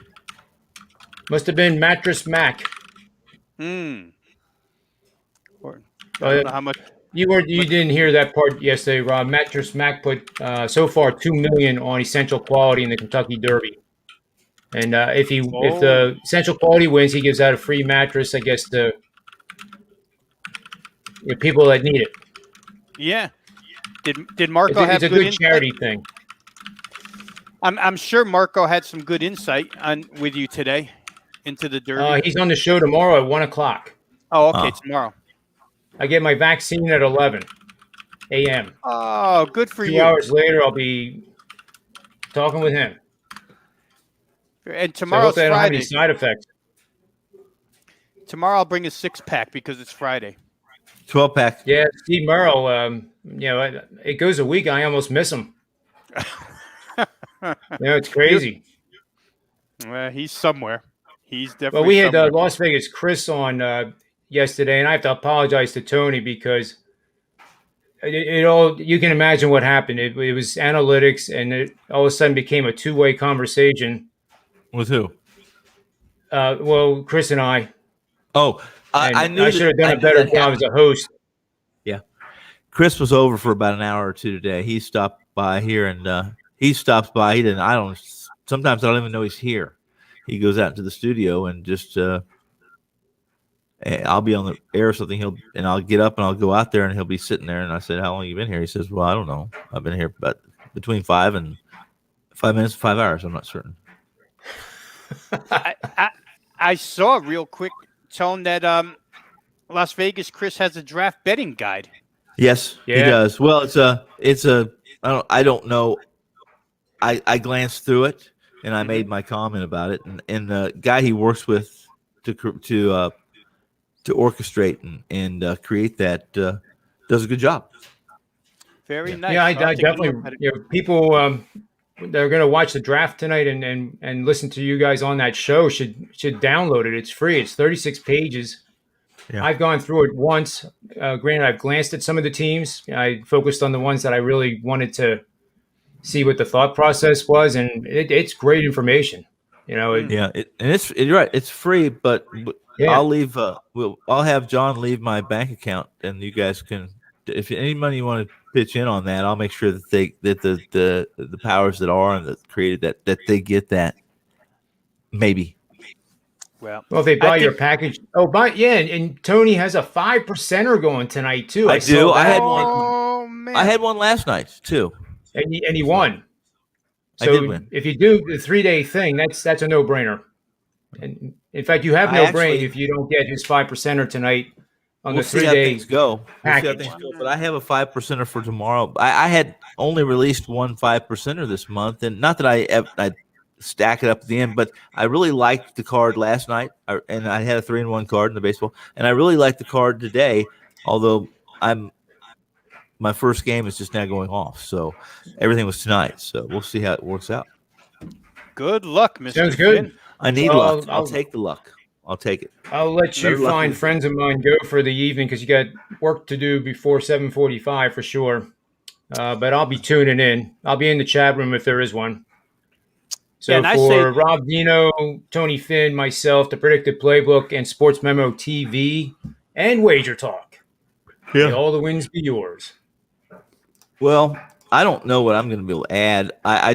Must have been Mattress Mac. Or, I don't know how much. You didn't hear that part yesterday, Rob. Mattress Mac put so far $2 million on Essential Quality in the Kentucky Derby, and if the Essential Quality wins, he gives out a free mattress, I guess, to people that need it. Yeah. Did Marco It's have a good good insight? charity thing. I'm sure Marco had some good insight with you today into the Derby. He's on the show tomorrow at 1:00. Oh, okay, tomorrow. I get my vaccine at 11 a.m. Oh, good for 2 you. hours later, I'll be talking with him. And So I tomorrow's hope they don't have any Friday. side effects. Tomorrow I'll bring a 6-pack because it's Friday. 12-pack. Yeah, Steve Merrill. It goes a week. I almost miss him. It's crazy. Well, he's somewhere. He's definitely. Well, we had somewhere. Las Vegas Chris on yesterday, and I have to apologize to Tony because it all, you can imagine what happened. It was analytics, and it all of a sudden became a two-way conversation. With who? Well, Chris and I, Oh, and I knew I should have done I a knew better that job as happened. a host. Yeah, Chris was over for about an hour or two today. He stopped by here, and he stops by. He didn't. I don't. Sometimes I don't even know he's here. He goes out to the studio and just. I'll be on the air or something. I'll get up and I'll go out there and he'll be sitting there. And I said, "How long have you been here?" He says, "Well, I don't know. I've been here about between 5 minutes, 5 hours. I'm not certain." I saw real quick, Tone, that Las Vegas Chris has a draft betting guide. Yes, he Yeah. does. Well, I don't know. I glanced through it and I made my comment about it. And the guy he works with to orchestrate and create that does a good job. Very nice. Yeah, I I'll take a definitely. look at it. People they're going to watch the draft tonight and listen to you guys on that show should download it. It's free. It's 36 pages. Yeah. I've gone through it once. Granted, I've glanced at some of the teams. I focused on the ones that I really wanted to see what the thought process was, and it's great information. Yeah, you're right. It's free, but Yeah. I'll leave. I'll have John leave my bank account, and you guys can. If any money you want to pitch in on that, I'll make sure that the powers that are and that created that they get that. Maybe. Well, if they buy your package, and Tony has a 5%er going tonight too. I do. saw I that. had one. Oh man, I had one last night too. and he won. I did So win. if you do the 3-day thing, that's a no-brainer. And in fact, you have no brain if you don't get his 5%er tonight on We'll the see how 3-day things go. We'll see how package. things go. But I have a 5%er for tomorrow. I had only released one 5%er this month, and not that I stack it up at the end, but I really liked the card last night, and I had a 3-in-1 card in the baseball, and I really liked the card today. Although my first game is just now going off, so everything was tonight. So we'll see how it works out. good luck, Mr. Sounds good. Finn. I need Well, luck. I'll take the luck. I'll take it. I'll let you Better luck find than- friends of mine go for the evening because you got work to do before 7:45 for sure. But I'll be tuning in. I'll be in the chat room if there is one. So and I for say- Rob Dino, Tony Finn, myself, the Predictive Playbook, and Sports Memo TV, and Wager Talk, may all the wins be yours. Well, I don't know what I'm going to be able to add. I